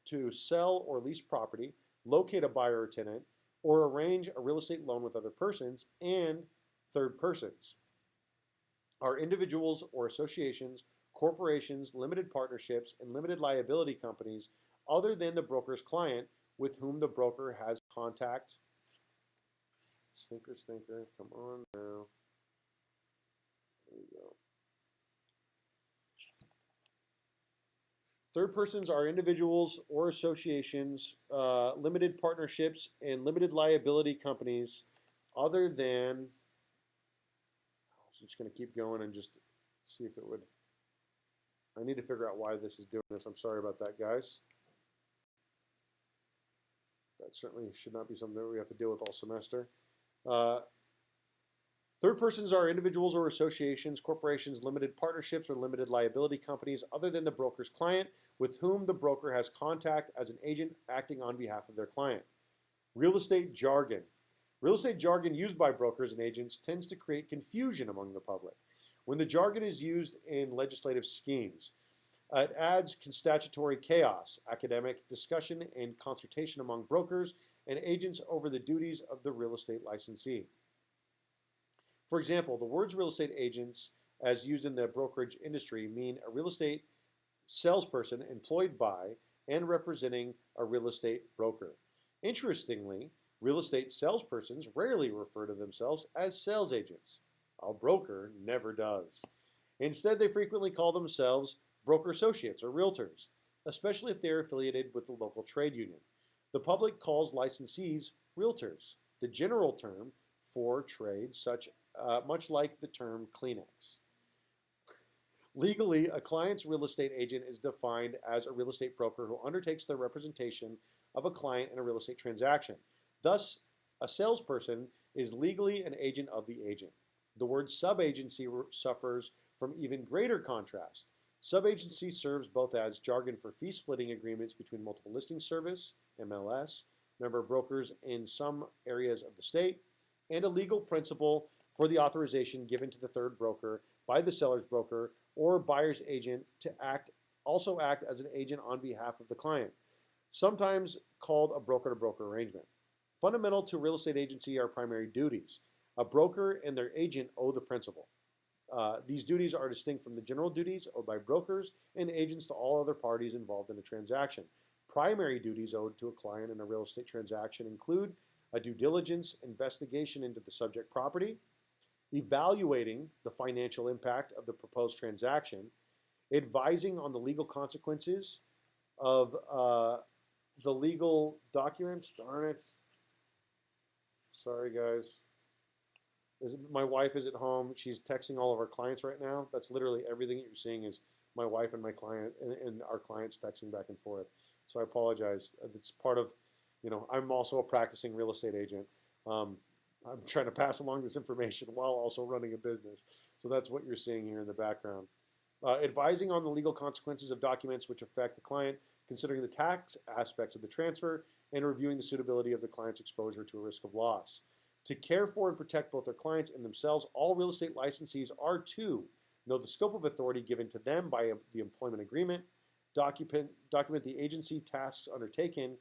to sell or lease property, locate a buyer or tenant, or arrange a real estate loan with other persons, and third persons are individuals or associations, corporations, limited partnerships, and limited liability companies other than the broker's client with whom the broker has contact. Stinker, come on now. There we go. Third persons are individuals or associations, limited partnerships, and limited liability companies other than, I'm just going to keep going and just see if it would, I need to figure out why this is doing this. I'm sorry about that, guys. That certainly should not be something that we have to deal with all semester. Third persons are individuals or associations, corporations, limited partnerships, or limited liability companies other than the broker's client with whom the broker has contact as an agent acting on behalf of their client. Real estate jargon. Real estate jargon used by brokers and agents tends to create confusion among the public. When the jargon is used in legislative schemes, it adds statutory chaos, academic discussion, and consultation among brokers and agents over the duties of the real estate licensee. For example, the words real estate agents, as used in the brokerage industry, mean a real estate salesperson employed by and representing a real estate broker. Interestingly, real estate salespersons rarely refer to themselves as sales agents. A broker never does. Instead, they frequently call themselves broker associates or realtors, especially if they are affiliated with the local trade union. The public calls licensees realtors, the general term for trade, much like the term Kleenex. Legally, a client's real estate agent is defined as a real estate broker who undertakes the representation of a client in a real estate transaction. Thus, a salesperson is legally an agent of the agent. The word subagency suffers from even greater contrast. Subagency serves both as jargon for fee-splitting agreements between multiple listing service, MLS, member brokers in some areas of the state, and a legal principle for the authorization given to the third broker by the seller's broker or buyer's agent to also act as an agent on behalf of the client, sometimes called a broker-to-broker arrangement. Fundamental to real estate agency are primary duties. A broker and their agent owe the principal. These duties are distinct from the general duties owed by brokers and agents to all other parties involved in a transaction. Primary duties owed to a client in a real estate transaction include a due diligence investigation into the subject property, evaluating the financial impact of the proposed transaction, advising on the legal consequences of the legal documents. Darn it. Sorry, guys. My wife is at home. She's texting all of our clients right now. That's literally everything that you're seeing is my wife and my client and our clients texting back and forth. So I apologize. It's part of, I'm also a practicing real estate agent. I'm trying to pass along this information while also running a business. So that's what you're seeing here in the background. Advising on the legal consequences of documents which affect the client, considering the tax aspects of the transfer, and reviewing the suitability of the client's exposure to a risk of loss. To care for and protect both their clients and themselves, all real estate licensees are to know the scope of authority given to them by the employment agreement, document the agency tasks undertaken,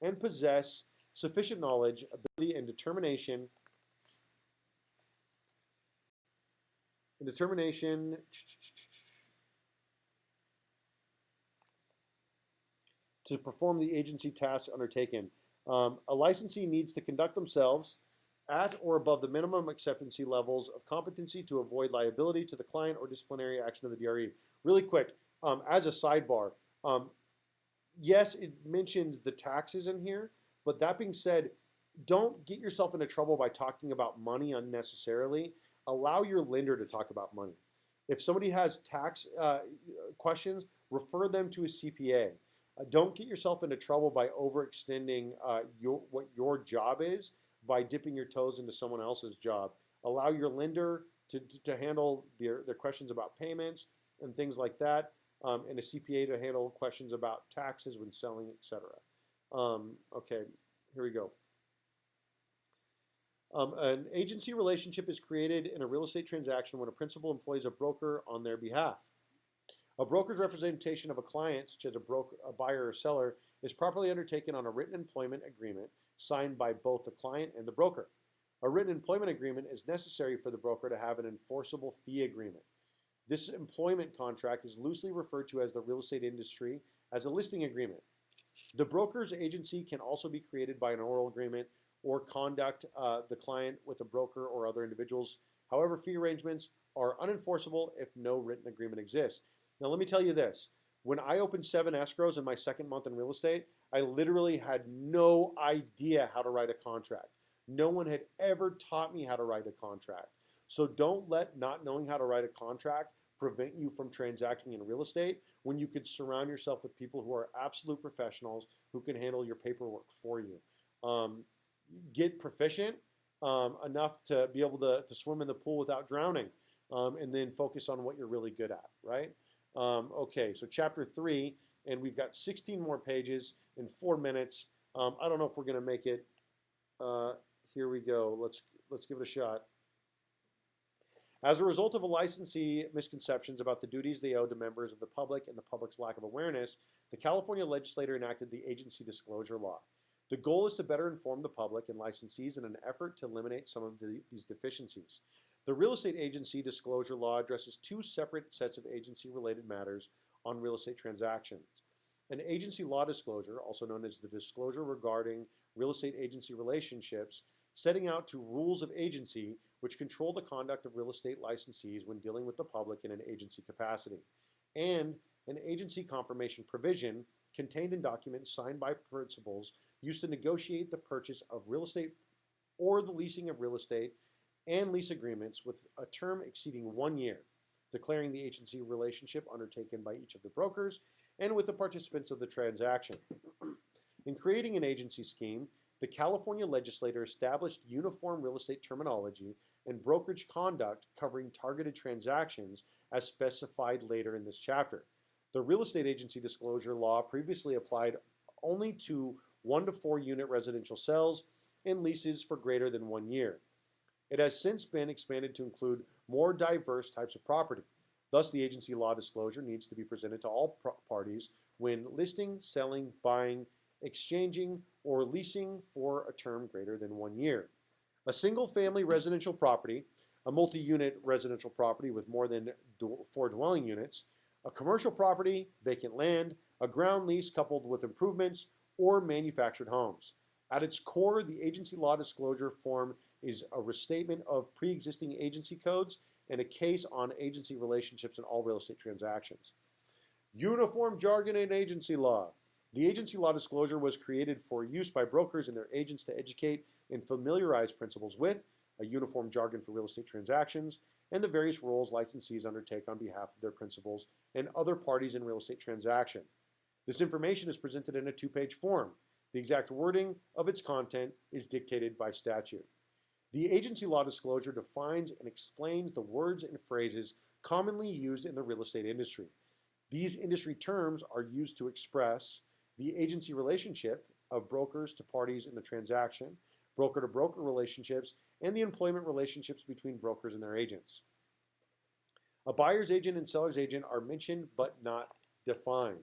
and possess sufficient knowledge, ability, and determination to perform the agency tasks undertaken. A licensee needs to conduct themselves at or above the minimum acceptancy levels of competency to avoid liability to the client or disciplinary action of the DRE. Really quick, as a sidebar, yes, it mentions the taxes in here, but that being said, don't get yourself into trouble by talking about money unnecessarily. Allow your lender to talk about money. If somebody has tax questions, refer them to a CPA. Don't get yourself into trouble by overextending what your job is by dipping your toes into someone else's job. Allow your lender to handle their questions about payments and things like that, and a CPA to handle questions about taxes when selling, etc. Okay, here we go. An agency relationship is created in a real estate transaction when a principal employs a broker on their behalf. A broker's representation of a client, such as a buyer or seller, is properly undertaken on a written employment agreement signed by both the client and the broker. A written employment agreement is necessary for the broker to have an enforceable fee agreement. This employment contract is loosely referred to as the real estate industry as a listing agreement. The broker's agency can also be created by an oral agreement or conduct the client with a broker or other individuals. However, fee arrangements are unenforceable if no written agreement exists. Now, let me tell you this. When I opened 7 escrows in my second month in real estate, I literally had no idea how to write a contract. No one had ever taught me how to write a contract. So don't let not knowing how to write a contract prevent you from transacting in real estate when you could surround yourself with people who are absolute professionals who can handle your paperwork for you. Get proficient enough to be able to swim in the pool without drowning, and then focus on what you're really good at, right? Okay, so chapter 3, and we've got 16 more pages in 4 minutes. I don't know if we're going to make it. Here we go. Let's give it a shot. As a result of a licensee misconceptions about the duties they owe to members of the public and the public's lack of awareness, the California legislature enacted the agency disclosure law. The goal is to better inform the public and licensees in an effort to eliminate some of these deficiencies. The real estate agency disclosure law addresses 2 separate sets of agency-related matters on real estate transactions. An agency law disclosure, also known as the disclosure regarding real estate agency relationships, setting out to rules of agency which control the conduct of real estate licensees when dealing with the public in an agency capacity, and an agency confirmation provision contained in documents signed by principals used to negotiate the purchase of real estate or the leasing of real estate and lease agreements with a term exceeding 1 year, declaring the agency relationship undertaken by each of the brokers and with the participants of the transaction. In creating an agency scheme, the California legislature established uniform real estate terminology and brokerage conduct covering targeted transactions as specified later in this chapter. The real estate agency disclosure law previously applied only to 1 to 4 unit residential sales and leases for greater than 1 year. It has since been expanded to include more diverse types of property. Thus, the agency law disclosure needs to be presented to all parties when listing, selling, buying, exchanging, or leasing for a term greater than 1 year. A single-family residential property, a multi-unit residential property with more than 4 dwelling units, a commercial property, vacant land, a ground lease coupled with improvements, or manufactured homes. At its core, the agency law disclosure form is a restatement of pre-existing agency codes and a case on agency relationships in all real estate transactions. Uniform jargon in agency law. The agency law disclosure was created for use by brokers and their agents to educate and familiarize principals with a uniform jargon for real estate transactions and the various roles licensees undertake on behalf of their principals and other parties in real estate transaction. This information is presented in a 2-page form. The exact wording of its content is dictated by statute. The agency law disclosure defines and explains the words and phrases commonly used in the real estate industry. These industry terms are used to express the agency relationship of brokers to parties in the transaction, broker-to-broker relationships, and the employment relationships between brokers and their agents. A buyer's agent and seller's agent are mentioned but not defined.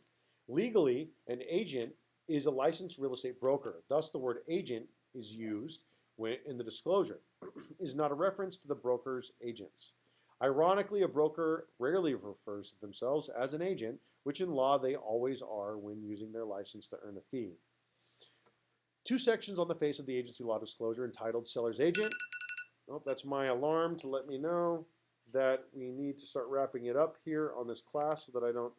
Legally, an agent is a licensed real estate broker. Thus, the word agent is used in the disclosure. It is not a reference to the broker's agents. Ironically, a broker rarely refers to themselves as an agent, which in law they always are when using their license to earn a fee. Two sections on the face of the agency law disclosure entitled Seller's Agent. Oh, that's my alarm to let me know that we need to start wrapping it up here on this class so that I don't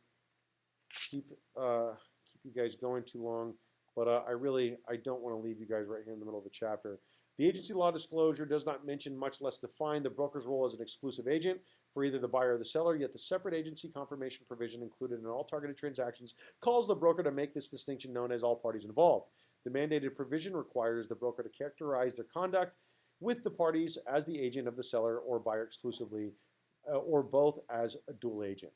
keep you guys going too long. But I don't want to leave you guys right here in the middle of the chapter. The agency law disclosure does not mention, much less define, the broker's role as an exclusive agent for either the buyer or the seller, yet the separate agency confirmation provision included in all targeted transactions calls the broker to make this distinction known as all parties involved. The mandated provision requires the broker to characterize their conduct with the parties as the agent of the seller or buyer exclusively, or both as a dual agent.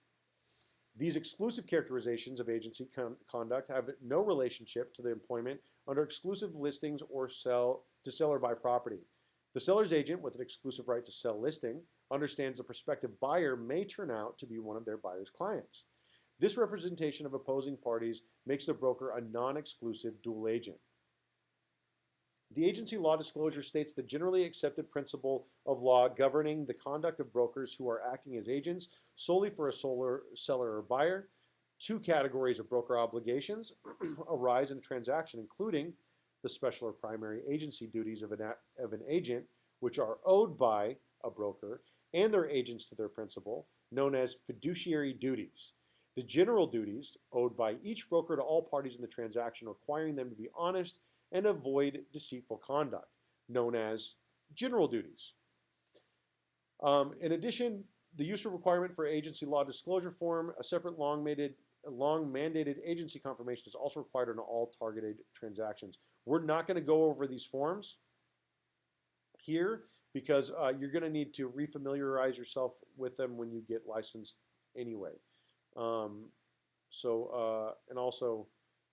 These exclusive characterizations of agency conduct have no relationship to the employment under exclusive listings or sell or buy property. The seller's agent with an exclusive right to sell listing understands the prospective buyer may turn out to be one of their buyer's clients. This representation of opposing parties makes the broker a non-exclusive dual agent. The agency law disclosure states the generally accepted principle of law governing the conduct of brokers who are acting as agents solely for a seller or buyer. Two categories of broker obligations arise in a transaction, including the special or primary agency duties of an agent, which are owed by a broker and their agents to their principal, known as fiduciary duties. The general duties owed by each broker to all parties in the transaction, requiring them to be honest and avoid deceitful conduct, known as general duties. In addition, the use of requirement for agency law disclosure form, a separate long-mandated agency confirmation is also required in all targeted transactions. We're not going to go over these forms here because you're going to need to refamiliarize yourself with them when you get licensed anyway. And also,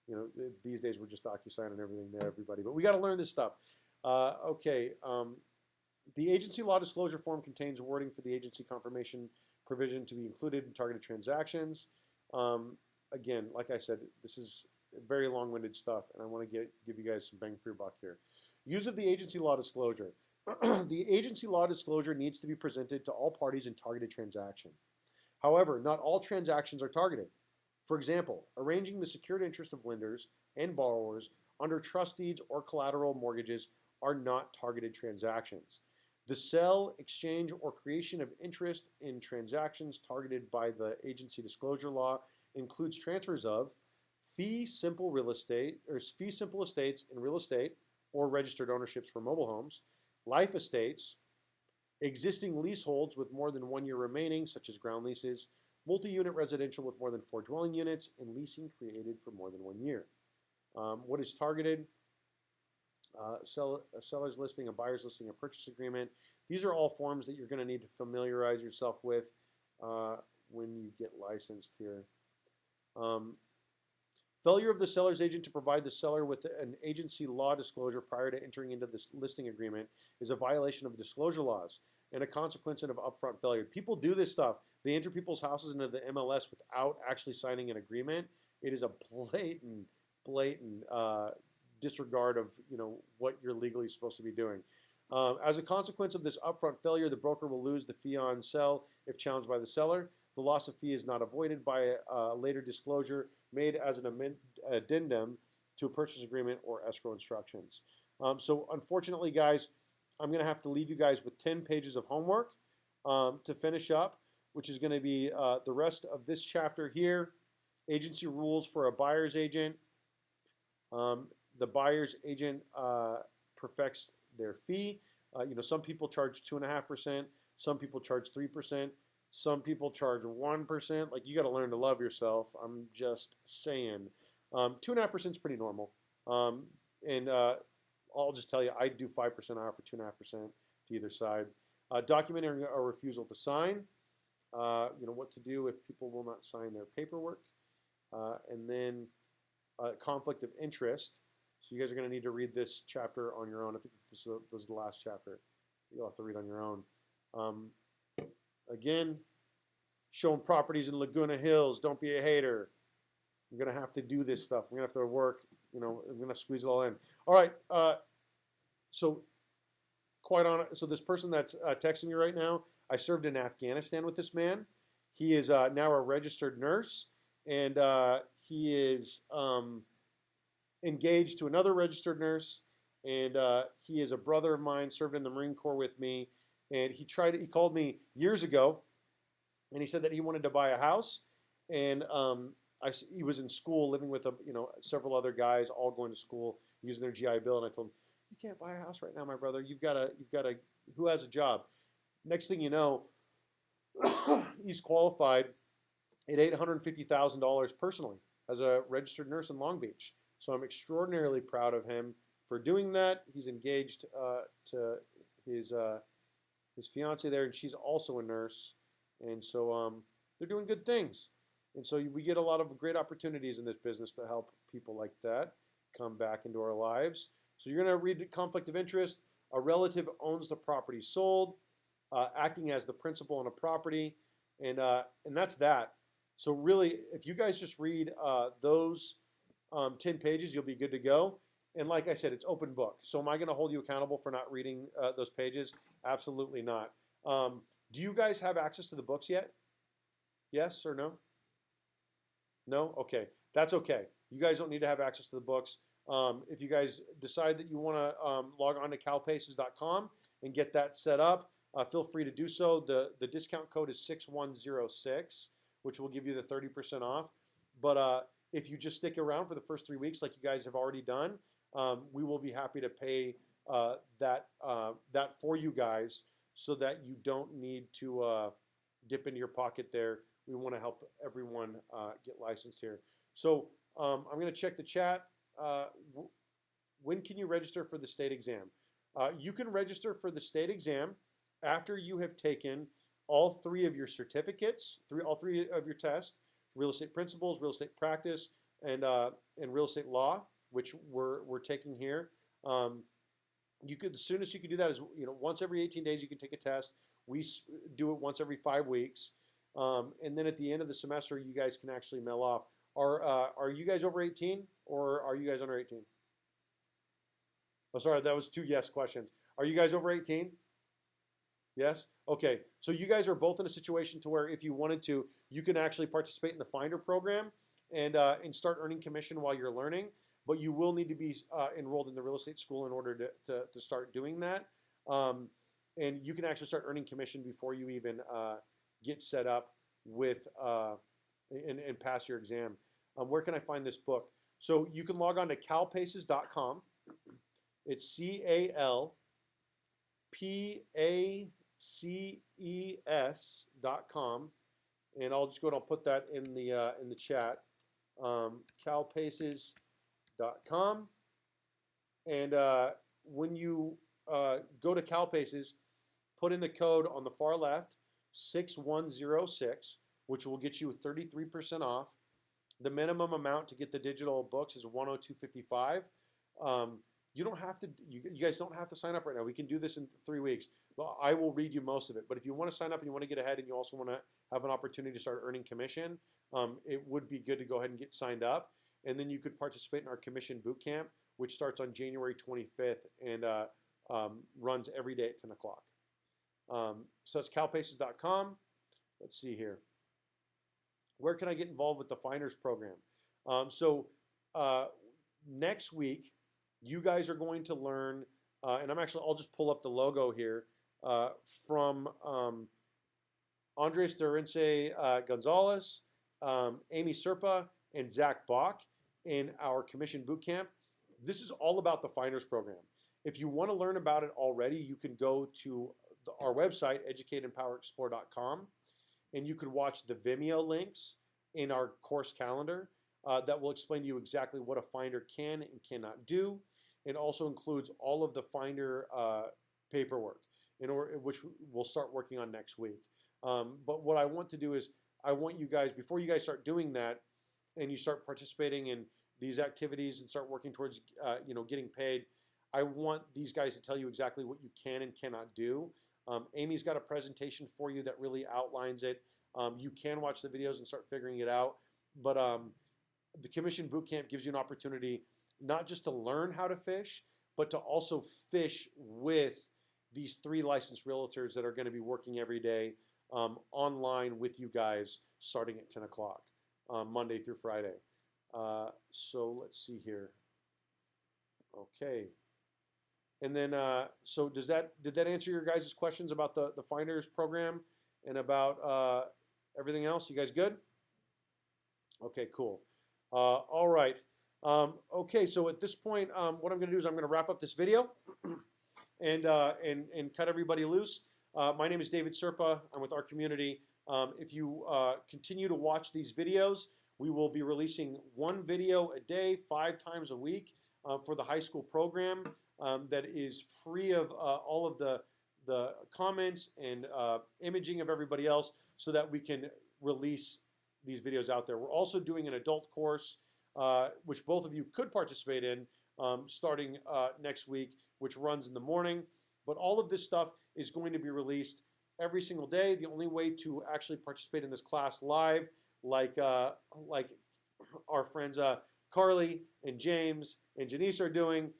you know, these days we're just DocuSign and everything to everybody, but we got to learn this stuff. The agency law disclosure form contains wording for the agency confirmation provision to be included in targeted transactions. Again, like I said, this is very long-winded stuff, and I want to give you guys some bang for your buck here. Use of the agency law disclosure. The agency law disclosure needs to be presented to all parties in targeted transaction. However, not all transactions are targeted. For example, arranging the secured interest of lenders and borrowers under trust deeds or collateral mortgages are not targeted transactions. The sale, exchange, or creation of interest in transactions targeted by the agency disclosure law includes transfers of fee simple estates in real estate or registered ownerships for mobile homes, life estates, existing leaseholds with more than 1 year remaining, such as ground leases, multi-unit residential with more than 4 dwelling units, and leasing created for more than 1 year. What is targeted? A seller's listing, a buyer's listing, a purchase agreement. These are all forms that you're going to need to familiarize yourself with when you get licensed here. Failure of the seller's agent to provide the seller with an agency law disclosure prior to entering into this listing agreement is a violation of disclosure laws and a consequence of upfront failure. People do this stuff. They enter people's houses into the MLS without actually signing an agreement. It is a blatant disregard of what you're legally supposed to be doing. As a consequence of this upfront failure, the broker will lose the fee on sell if challenged by the seller. The loss of fee is not avoided by a later disclosure made as an addendum to a purchase agreement or escrow instructions. So unfortunately, guys, I'm going to have to leave you guys with 10 pages of homework to finish up, which is going to be the rest of this chapter here, agency rules for a buyer's agent. The buyer's agent perfects their fee. Some people charge 2.5%, some people charge 3%, some people charge 1%. Like, you got to learn to love yourself. I'm just saying. 2.5% is pretty normal. I'll just tell you, I do 5% off for 2.5% to either side. Documenting a refusal to sign. What to do if people will not sign their paperwork. And then conflict of interest. So you guys are going to need to read this chapter on your own. I think this is the last chapter. You'll have to read on your own. Again, showing properties in Laguna Hills. Don't be a hater. I'm going to have to do this stuff. I'm going to have to work. I'm going to squeeze it all in. All right. So this person that's texting me right now, I served in Afghanistan with this man. He is now a registered nurse, and he is engaged to another registered nurse, and he is a brother of mine, served in the Marine Corps with me. And he called me years ago, and he said that he wanted to buy a house, and he was in school living with several other guys, all going to school using their GI Bill, and I told him, you can't buy a house right now, my brother. You've got to. Who has a job? Next thing you know, he's qualified at $850,000 personally as a registered nurse in Long Beach. So I'm extraordinarily proud of him for doing that. He's engaged to his fiance there, and she's also a nurse, and so they're doing good things. And so we get a lot of great opportunities in this business to help people like that come back into our lives. So you're going to read the conflict of interest. A relative owns the property sold, acting as the principal on a property, and that's that. So really, if you guys just read those 10 pages, you'll be good to go. And like I said, it's open book. So am I going to hold you accountable for not reading those pages? Absolutely not. Do you guys have access to the books yet? Yes or no? No? Okay. That's okay. You guys don't need to have access to the books. If you guys decide that you want to log on to calpaces.com and get that set up, feel free to do so. The discount code is 6106, which will give you the 30% off. But if you just stick around for the first 3 weeks like you guys have already done, we will be happy to pay that for you guys so that you don't need to dip into your pocket there. We want to help everyone get licensed here. So I'm going to check the chat. When can you register for the state exam? You can register for the state exam after you have taken all three of your certificates, all three of your tests: real estate principles, real estate practice, and real estate law, which we're taking here. You could, as soon as you can do that is, once every 18 days you can take a test. We do it once every 5 weeks, and then at the end of the semester you guys can actually mail off. Are you guys over 18 or are you guys under 18? Oh, sorry, that was 2 yes questions. Are you guys over 18? Yes? Okay, so you guys are both in a situation to where if you wanted to, you can actually participate in the Finder program and start earning commission while you're learning, but you will need to be enrolled in the real estate school in order to start doing that. And you can actually start earning commission before you even get set up with and pass your exam. Where can I find this book? So you can log on to calpaces.com. It's calpaces.com, and I'll just go and I'll put that in the chat. Calpaces.com, and when you go to Calpaces, put in the code on the far left 6106, which will get you 33% off. The minimum amount to get the digital books is $102.55. You don't have to. You guys don't have to sign up right now. We can do this in 3 weeks. Well, I will read you most of it. But if you want to sign up and you want to get ahead and you also want to have an opportunity to start earning commission, it would be good to go ahead and get signed up. And then you could participate in our commission boot camp, which starts on January 25th and runs every day at 10 o'clock. So it's calpaces.com. Let's see here. Where can I get involved with the Finders program? Next week, you guys are going to learn, and I'll just pull up the logo here from Andres Durance Gonzalez, Amy Serpa, and Zach Bach in our commission boot camp. This is all about the Finders program. If you want to learn about it already, you can go to our website, educateempowerexplore.com, and you could watch the Vimeo links in our course calendar that will explain to you exactly what a Finder can and cannot do. It also includes all of the Finder paperwork, which we'll start working on next week. But what I want to do is I want you guys, before you guys start doing that and you start participating in these activities and start working towards getting paid, I want these guys to tell you exactly what you can and cannot do. Amy's got a presentation for you that really outlines it. You can watch the videos and start figuring it out. But the Commission Bootcamp gives you an opportunity not just to learn how to fish, but to also fish with these 3 licensed realtors that are going to be working every day online with you guys starting at 10 o'clock Monday through Friday. So let's see here. Okay. And then, so did that answer your guys' questions about the Finders program and about everything else? You guys good? Okay, cool. All right. Okay, so at this point, what I'm going to do is I'm going to wrap up this video and cut everybody loose. My name is David Serpa. I'm with our community. If you continue to watch these videos, we will be releasing 1 video a day, 5 times a week for the high school program that is free of all of the comments and imaging of everybody else so that we can release these videos out there. We're also doing an adult course, which both of you could participate in starting next week, which runs in the morning. But all of this stuff is going to be released every single day. The only way to actually participate in this class live, like our friends Carly and James and Janice are doing,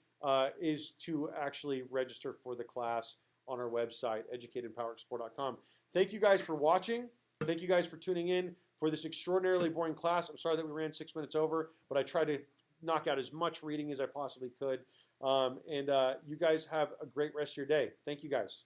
is to actually register for the class on our website, educateandpowerexplore.com. Thank you guys for watching. Thank you guys for tuning in for this extraordinarily boring class. I'm sorry that we ran 6 minutes over, but I tried to knock out as much reading as I possibly could. You guys have a great rest of your day. Thank you guys.